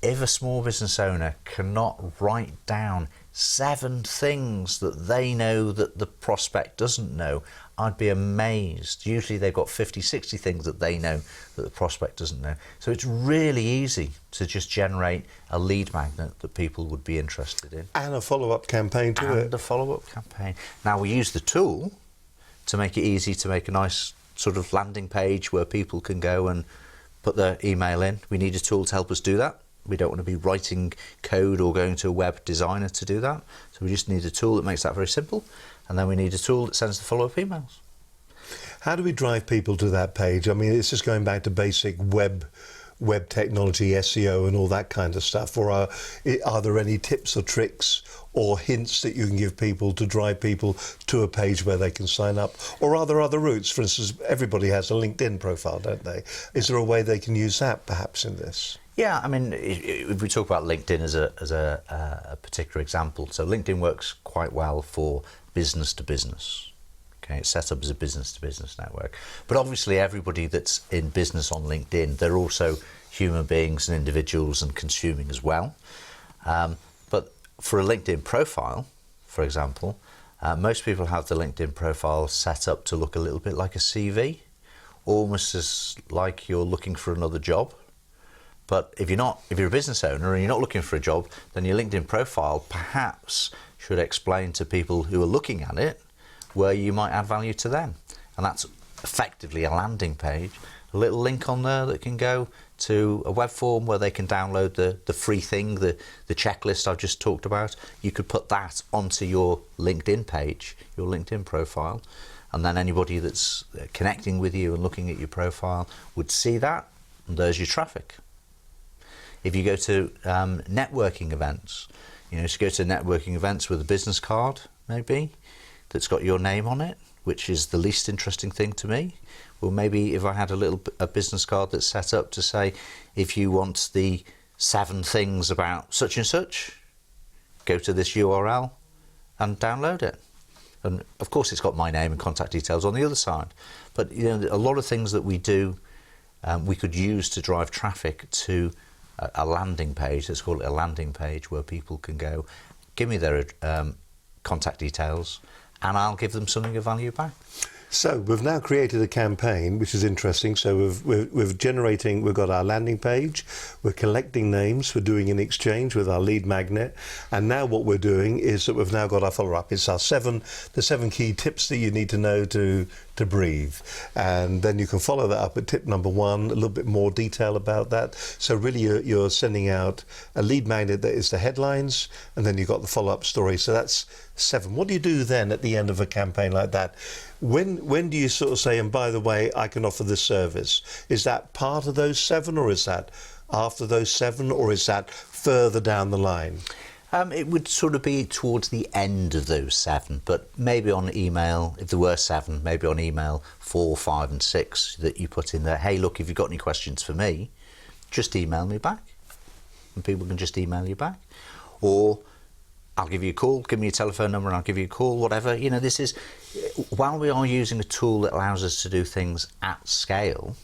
if a small business owner cannot write down 7 things that they know that the prospect doesn't know, I'd be amazed. Usually they've got 50, 60 things that they know that the prospect doesn't know. So it's really easy to just generate a lead magnet that people would be interested in. And a follow-up campaign to it. And a follow-up campaign. Now we use the tool to make it easy to make a nice sort of landing page where people can go and put their email in. We need a tool to help us do that. We don't want to be writing code or going to a web designer to do that. So we just need a tool that makes that very simple. And then we need a tool that sends the follow-up emails. How do we drive people to that page? I mean, this is going back to basic web technology, SEO and all that kind of stuff. Or are there any tips or tricks or hints that you can give people to drive people to a page where they can sign up? Or are there other routes? For instance, everybody has a LinkedIn profile, don't they? Is there a way they can use that perhaps in this? Yeah, I mean, if we talk about LinkedIn as a particular example, so LinkedIn works quite well for business to business. Okay, it's set up as a business to business network. But obviously everybody that's in business on LinkedIn, they're also human beings and individuals and consuming as well. But for a LinkedIn profile, for example, most people have the LinkedIn profile set up to look a little bit like a CV, almost as like you're looking for another job. But if you're a business owner and you're not looking for a job, then your LinkedIn profile perhaps should explain to people who are looking at it where you might add value to them. And that's effectively a landing page, a little link on there that can go to a web form where they can download the free thing, the checklist I've just talked about. You could put that onto your LinkedIn page, your LinkedIn profile, and then anybody that's connecting with you and looking at your profile would see that, and there's your traffic. If you go to networking events, so go to networking events with a business card, maybe, that's got your name on it, which is the least interesting thing to me. Well, maybe if I had a business card that's set up to say, if you want the 7 things about such and such, go to this URL and download it. And of course it's got my name and contact details on the other side. But a lot of things that we do, we could use to drive traffic to a landing page. Let's call it a landing page where people can go, give me their contact details, and I'll give them something of value back. So we've now created a campaign, which is interesting. So we've got our landing page, we're collecting names, we're doing an exchange with our lead magnet, and now what we're doing is that we've now got our follow-up. It's our the 7 key tips that you need to know to breathe, and then you can follow that up at tip number 1, a little bit more detail about that. So really you're sending out a lead magnet that is the headlines, and then you've got the follow-up story. So that's 7. What do you do then at the end of a campaign like that? When do you sort of say, and by the way, I can offer this service? Is that part of those 7, or is that after those 7, or is that further down the line? It would sort of be towards the end of those 7, but maybe on email, if there were 7, maybe on email 4, 5 and 6 that you put in there, hey look, if you've got any questions for me, just email me back. And people can just email you back. Or I'll give you a call, give me your telephone number and I'll give you a call, whatever. You know, this is, while we are using a tool that allows us to do things at scale,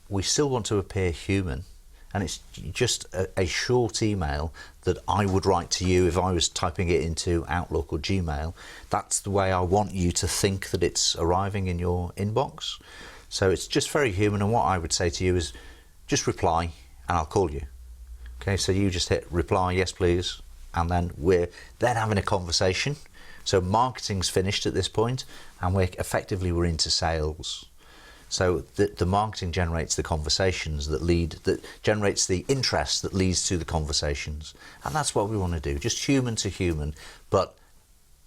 we still want to appear human. And it's just a short email that I would write to you if I was typing it into Outlook or Gmail. That's the way I want you to think that it's arriving in your inbox. So it's just very human, and what I would say to you is just reply and I'll call you. Okay, so you just hit reply, yes please, and then we're then having a conversation. So marketing's finished at this point, and we're into sales. So the marketing generates the conversations that generates the interest that leads to the conversations. And that's what we want to do, just human to human, but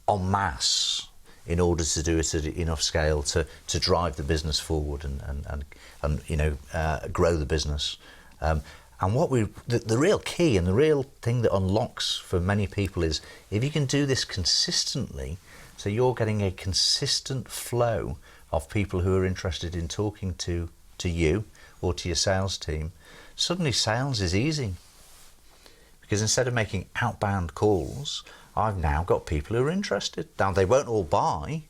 en masse, in order to do it at enough scale to drive the business forward and you know, grow the business. And what the real key and the real thing that unlocks for many people is if you can do this consistently, so you're getting a consistent flow of people who are interested in talking to you or to your sales team, suddenly sales is easy. Because instead of making outbound calls, I've now got people who are interested. Now, they won't all buy,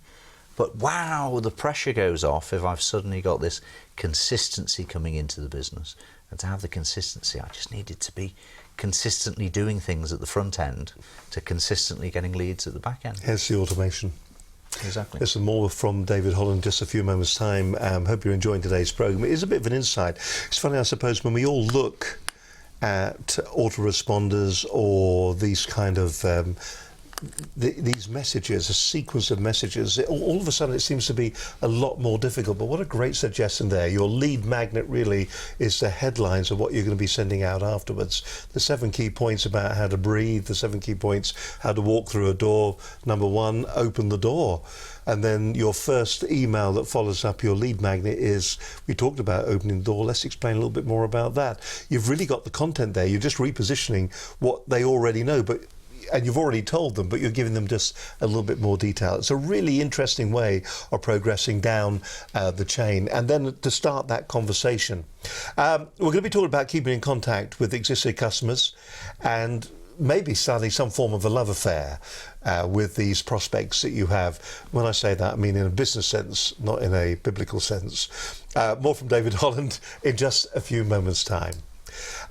but wow, the pressure goes off if I've suddenly got this consistency coming into the business. And to have the consistency, I just needed to be consistently doing things at the front end to consistently getting leads at the back end. Hence the automation. Exactly. Listen, more from David Holland in just a few moments' time. Hope you're enjoying today's programme. It is a bit of an insight. It's funny, I suppose, when we all look at autoresponders or these kind of these messages, a sequence of messages, all of a sudden it seems to be a lot more difficult. But what a great suggestion there. Your lead magnet really is the headlines of what you're going to be sending out afterwards. The 7 key points about how to breathe, the 7 key points how to walk through a door. Number 1, open the door. And then your first email that follows up your lead magnet is, we talked about opening the door, let's explain a little bit more about that. You've really got the content there, you're just repositioning what they already know, and you've already told them, but you're giving them just a little bit more detail. It's a really interesting way of progressing down the chain. And then to start that conversation, we're going to be talking about keeping in contact with existing customers and maybe starting some form of a love affair with these prospects that you have. When I say that, I mean in a business sense, not in a biblical sense. More from David Holland in just a few moments' time.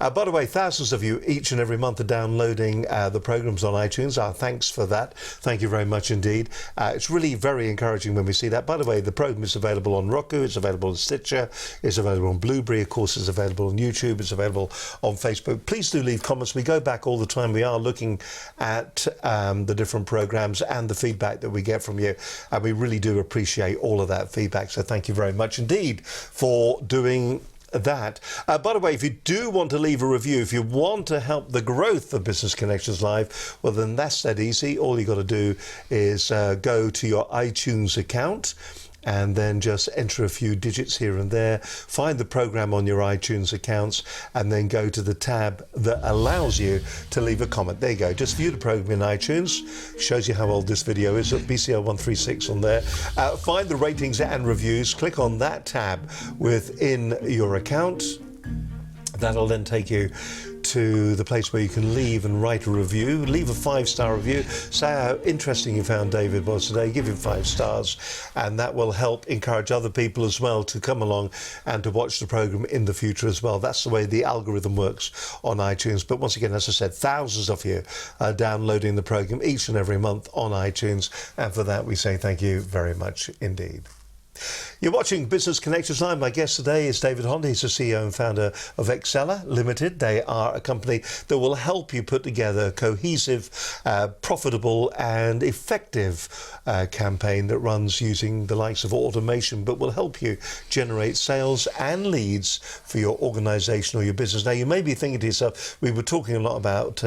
By the way, thousands of you each and every month are downloading the programmes on iTunes. Our thanks for that. Thank you very much indeed. It's really very encouraging when we see that. By the way, the programme is available on Roku, it's available on Stitcher, it's available on Blueberry, of course, it's available on YouTube, it's available on Facebook. Please do leave comments. We go back all the time. We are looking at the different programmes and the feedback that we get from you. And we really do appreciate all of that feedback. So thank you very much indeed for doing that. By the way, if you do want to leave a review, if you want to help the growth of Business Connections Live, well then that's that easy. All you got to do is go to your iTunes account and then just enter a few digits here and there, find the program on your iTunes accounts, and then go to the tab that allows you to leave a comment. There you go, just view the program in iTunes, shows you how old this video is, at BCL136 on there. Find the ratings and reviews, click on that tab within your account. That'll then take you to the place where you can leave and write a review. Leave a 5-star review. Say how interesting you found David was today. Give him 5 stars, and that will help encourage other people as well to come along and to watch the program in the future as well. That's the way the algorithm works on iTunes. But once again, as I said, thousands of you are downloading the program each and every month on iTunes, and for that we say thank you very much indeed. You're watching Business Connections Live. My guest today is David Holland. He's the CEO and founder of Exceller Limited. They are a company that will help you put together a cohesive, profitable and effective campaign that runs using the likes of automation, but will help you generate sales and leads for your organisation or your business. Now, you may be thinking to yourself, we were talking a lot about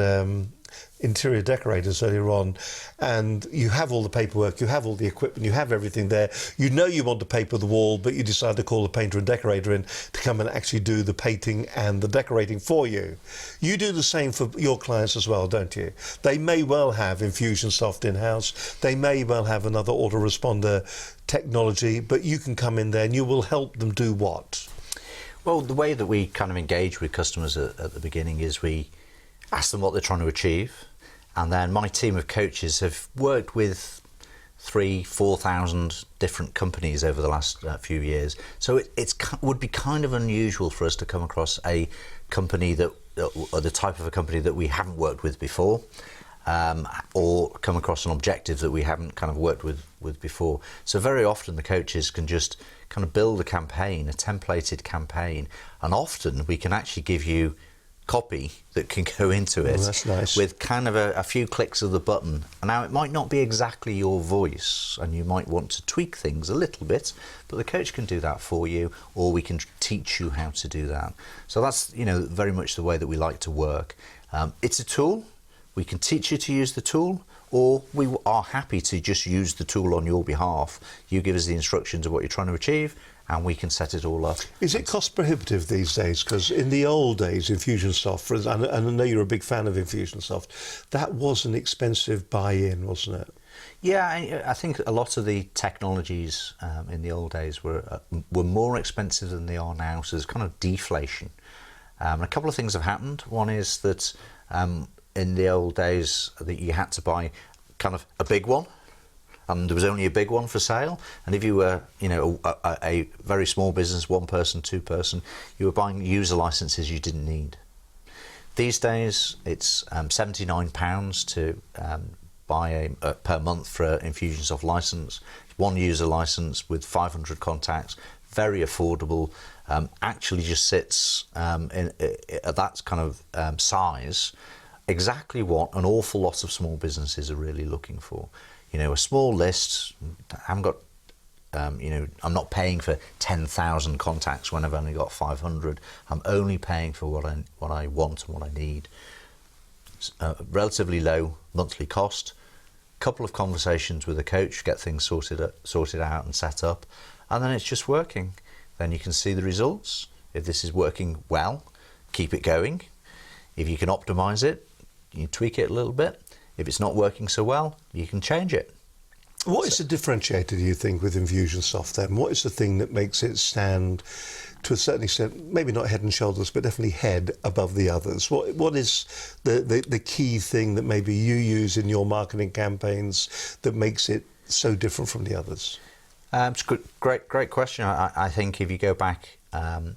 interior decorators earlier on, and you have all the paperwork, you have all the equipment, you have everything there. You know you want to paper the wall, but you decide to call a painter and decorator in to come and actually do the painting and the decorating for you. You do the same for your clients as well, don't you? They may well have Infusionsoft in-house, they may well have another autoresponder technology, but you can come in there and you will help them do what? Well, the way that we kind of engage with customers at the beginning is we ask them what they're trying to achieve, and then my team of coaches have worked with 3,000-4,000 different companies over the last few years. So it would be kind of unusual for us to come across a company that, or the type of a company that we haven't worked with before, or come across an objective that we haven't kind of worked with before. So very often the coaches can just kind of build a campaign, a templated campaign, and often we can actually give you copy that can go into it. That's nice. With kind of a few clicks of the button. And now it might not be exactly your voice, and you might want to tweak things a little bit, but the coach can do that for you, or we can teach you how to do that. So that's, you know, very much the way that we like to work. It's a tool. We can teach you to use the tool, or we are happy to just use the tool on your behalf. You give us the instructions of what you're trying to achieve, and we can set it all up. Is it cost prohibitive these days? Because in the old days, Infusionsoft, and I know you're a big fan of Infusionsoft, that was an expensive buy-in, wasn't it? Yeah, I think a lot of the technologies in the old days were more expensive than they are now, so there's kind of deflation. A couple of things have happened. One is that in the old days that you had to buy kind of a big one, and there was only a big one for sale. And if you were, you know, a very small business, one person, two person, you were buying user licenses you didn't need. These days, it's £79 to buy per month for an Infusionsoft license. One user license with 500 contacts, very affordable. Actually, just sits at that kind of size. Exactly what an awful lot of small businesses are really looking for. You know, a small list. I haven't got, you know, I'm not paying for 10,000 contacts when I've only got 500. I'm only paying for what I want and what I need. Relatively low monthly cost. Couple of conversations with a coach, get things sorted out and set up, and then it's just working. Then you can see the results. If this is working well, keep it going. If you can optimize it, you tweak it a little bit. If it's not working so well, you can change it. What is the differentiator, do you think, with Infusionsoft then? What is the thing that makes it stand, to a certain extent, maybe not head and shoulders, but definitely head above the others? What is the key thing that maybe you use in your marketing campaigns that makes it so different from the others? It's a great question. I think if you go back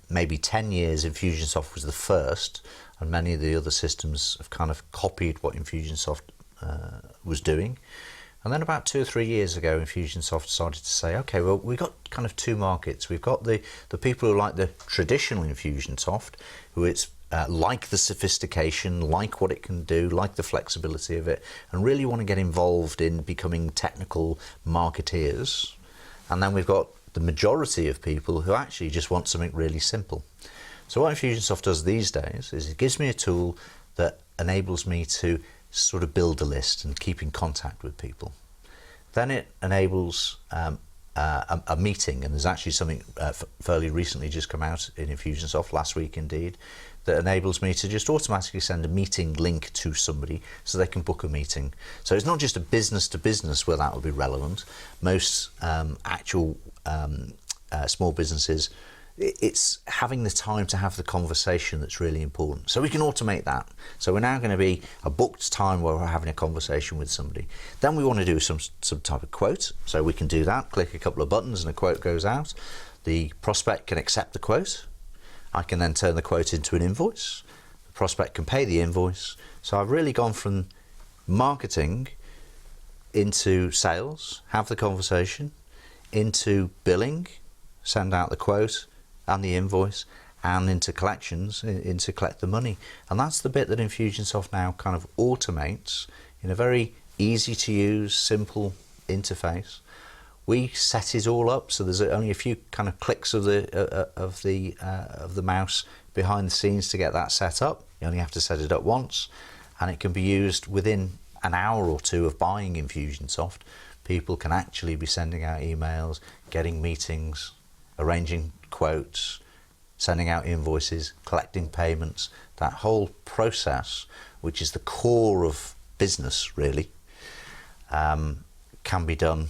maybe 10 years, Infusionsoft was the first, and many of the other systems have kind of copied what Infusionsoft was doing. And then about 2 or 3 years ago, Infusionsoft decided to say, okay, well, we've got kind of two markets. We've got the people who like the traditional Infusionsoft, who it's like the sophistication, like what it can do, like the flexibility of it, and really want to get involved in becoming technical marketeers. And then we've got the majority of people who actually just want something really simple. So what Infusionsoft does these days is it gives me a tool that enables me to sort of build a list and keep in contact with people. Then it enables a meeting, and there's actually something fairly recently just come out in Infusionsoft, last week indeed, that enables me to just automatically send a meeting link to somebody so they can book a meeting. So it's not just a business to business where that will be relevant. Most actual small businesses, it's having the time to have the conversation that's really important. So we can automate that. So we're now going to be a booked time where we're having a conversation with somebody. Then we want to do some type of quote. So we can do that, click a couple of buttons and a quote goes out. The prospect can accept the quote. I can then turn the quote into an invoice. The prospect can pay the invoice. So I've really gone from marketing into sales, have the conversation, into billing, send out the quote and the invoice, and into collections, into collect the money. And that's the bit that Infusionsoft now kind of automates in a very easy to use, simple interface. We set it all up, so there's only a few kind of clicks of the mouse behind the scenes to get that set up. You only have to set it up once, and it can be used within an hour or two of buying Infusionsoft. People can actually be sending out emails, getting meetings, arranging quotes, sending out invoices, collecting payments. That whole process, which is the core of business really, can be done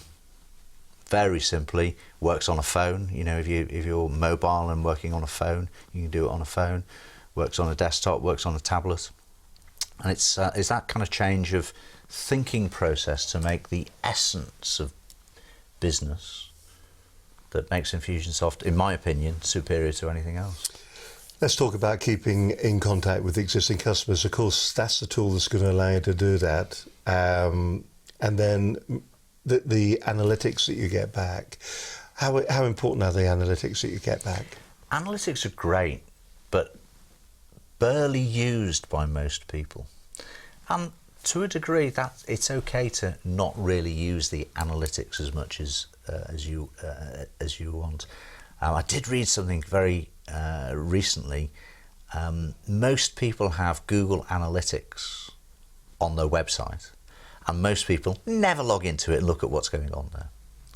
very simply. Works on a phone. You know, if you're mobile and working on a phone, you can do it on a phone. Works on a desktop, works on a tablet. And it's that kind of change of thinking process to make the essence of business that makes Infusionsoft, in my opinion, superior to anything else. Let's talk about keeping in contact with existing customers. Of course, that's the tool that's going to allow you to do that. And then the analytics that you get back. How important are the analytics that you get back? Analytics are great, but barely used by most people. And to a degree, that it's okay to not really use the analytics as much as you want. I did read something very recently. Most people have Google Analytics on their website, and most people never log into it and look at what's going on there.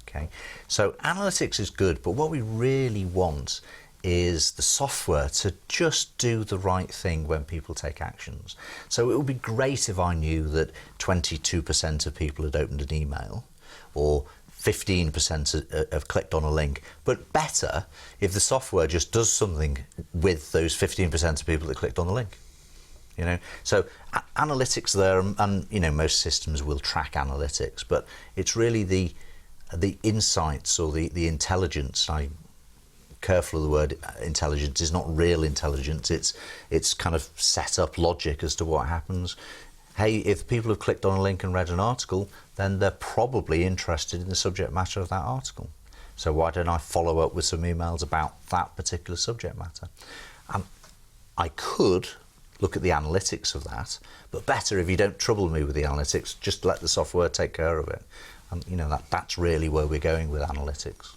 Okay, so analytics is good, but what we really want is the software to just do the right thing when people take actions. So it would be great if I knew that 22% of people had opened an email, or 15% have clicked on a link, but better if the software just does something with those 15% of people that clicked on the link. You know, so analytics there, and you know, most systems will track analytics, but it's really the insights or the intelligence. I'm careful of the word intelligence. Is not real intelligence. It's kind of set up logic as to what happens. Hey, if people have clicked on a link and read an article, then they're probably interested in the subject matter of that article. So why don't I follow up with some emails about that particular subject matter? I could look at the analytics of that, but better if you don't trouble me with the analytics, just let the software take care of it. And you know, that's really where we're going with analytics.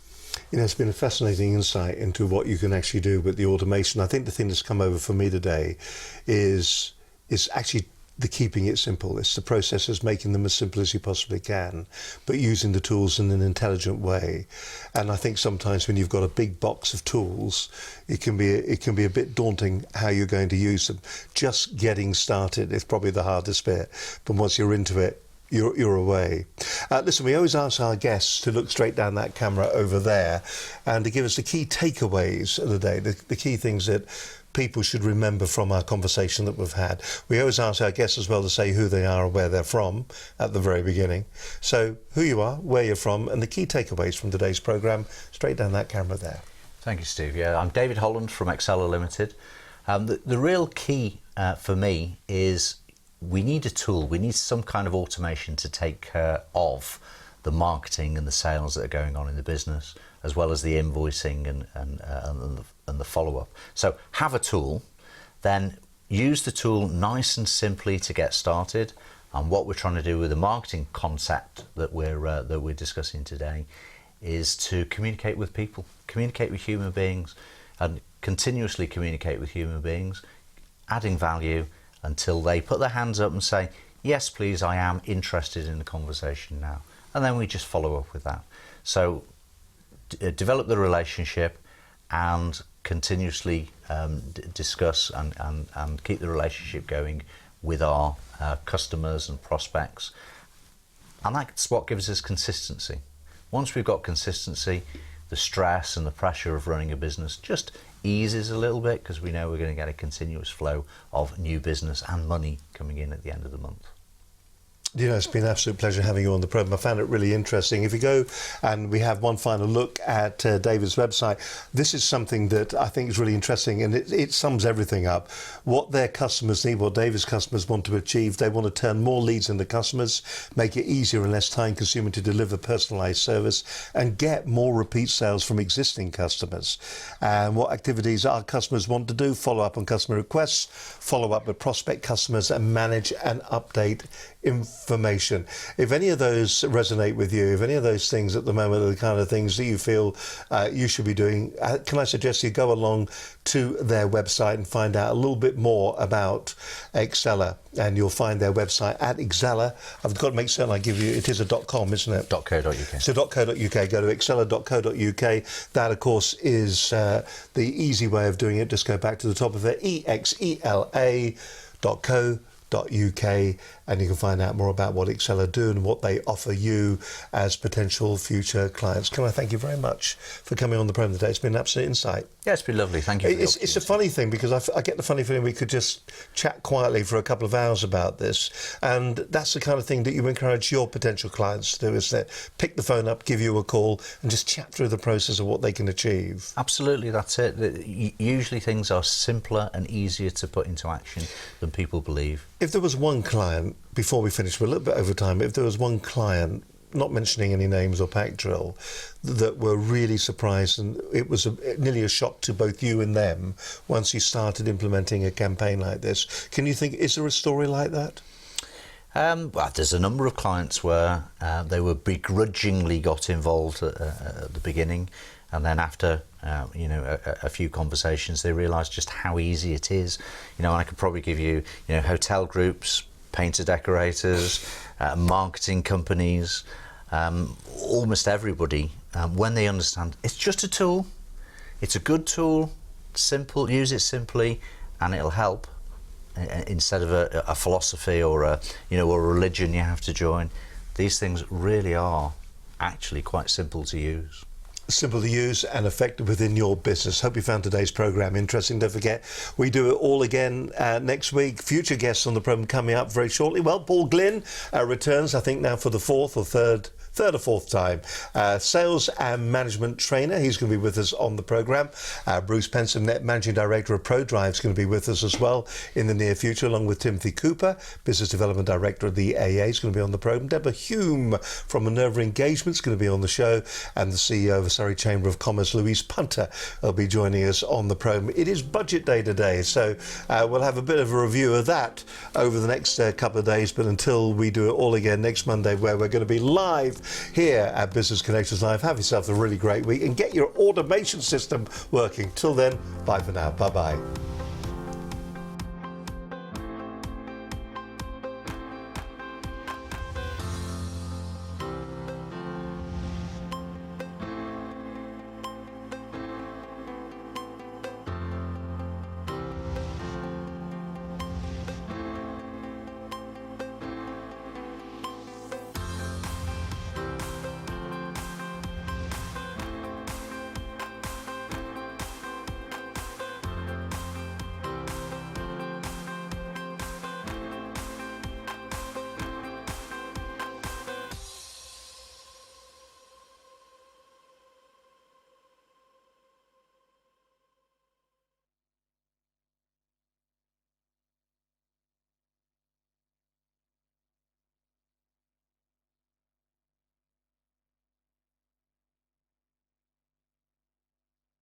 You know, it's been a fascinating insight into what you can actually do with the automation. I think the thing that's come over for me today is actually the keeping it simple. It's the processes, making them as simple as you possibly can, but using the tools in an intelligent way. And I think sometimes when you've got a big box of tools, it can be a bit daunting how you're going to use them. Just getting started is probably the hardest bit, but once you're into it, you're away. Listen, we always ask our guests to look straight down that camera over there and to give us the key takeaways of the day, the key things that people should remember from our conversation that we've had. We always ask our guests as well to say who they are and where they're from at the very beginning. So who you are, where you're from, and the key takeaways from today's programme, straight down that camera there. Thank you, Steve. Yeah, I'm David Holland from Exceller Limited. The real key for me is we need a tool, we need some kind of automation to take care of the marketing and the sales that are going on in the business, as well as the invoicing and the follow-up. So have a tool, then use the tool nice and simply to get started. And what we're trying to do with the marketing concept that we're discussing today is to communicate with people, communicate with human beings, and continuously communicate with human beings, adding value until they put their hands up and say, yes, please, I am interested in the conversation now. And then we just follow up with that. So develop the relationship and continuously discuss and keep the relationship going with our customers and prospects. And that's what gives us consistency. Once we've got consistency, the stress and the pressure of running a business just eases a little bit, because we know we're going to get a continuous flow of new business and money coming in at the end of the month. You know, it's been an absolute pleasure having you on the programme. I found it really interesting. If you go and we have one final look at David's website, this is something that I think is really interesting, and it sums everything up. What their customers need, what David's customers want to achieve. They want to turn more leads into customers, make it easier and less time consuming to deliver personalised service, and get more repeat sales from existing customers. And what activities our customers want to do: follow up on customer requests, follow up with prospect customers, and manage and update information. If any of those resonate with you, if any of those things at the moment are the kind of things that you feel you should be doing, can I suggest you go along to their website and find out a little bit more about Exceller, and you'll find their website at Exceller. I've got to make certain I give you, it is a .com, isn't it? .co.uk. So .co.uk, go to exceller.co.uk. That, of course, is the easy way of doing it. Just go back to the top of it, exela.co.uk, and you can find out more about what Exceller do and what they offer you as potential future clients. Can I thank you very much for coming on the program today? It's been an absolute insight. Yeah, it's been lovely. Thank you. It's a funny thing, because I get the funny feeling we could just chat quietly for a couple of hours about this, and that's the kind of thing that you encourage your potential clients to do, is that pick the phone up, give you a call, and just chat through the process of what they can achieve. Absolutely, that's it. Usually things are simpler and easier to put into action than people believe. If there was one client, before we finish, we're a little bit over time, if there was one client, not mentioning any names or pack drill, that were really surprised, and it was nearly a shock to both you and them once you started implementing a campaign like this, can you think, is there a story like that? Well, there's a number of clients where they were begrudgingly got involved at the beginning, and then after a few conversations, they realised just how easy it is. And I could probably give you, hotel groups, painter decorators, marketing companies, almost everybody, when they understand it's just a tool, it's a good tool, simple, use it simply, and it'll help, instead of a philosophy or a religion you have to join. These things really are actually quite simple to use. Simple to use and effective within your business. Hope you found today's programme interesting. Don't forget, we do it all again next week. Future guests on the programme coming up very shortly. Well, Paul Glynn returns, I think now for the third or fourth time. Sales and management trainer. He's going to be with us on the programme. Bruce Penson, Managing Director of ProDrive, is going to be with us as well in the near future, along with Timothy Cooper, Business Development Director of the AA, is going to be on the programme. Deborah Hume from Minerva Engagement is going to be on the show, and the CEO of the Surrey Chamber of Commerce, Louise Punter, will be joining us on the programme. It is budget day today, so we'll have a bit of a review of that over the next couple of days, but until we do it all again next Monday, where we're going to be live here at Business Connections Live. Have yourself a really great week and get your automation system working. Till then, bye for now. Bye-bye.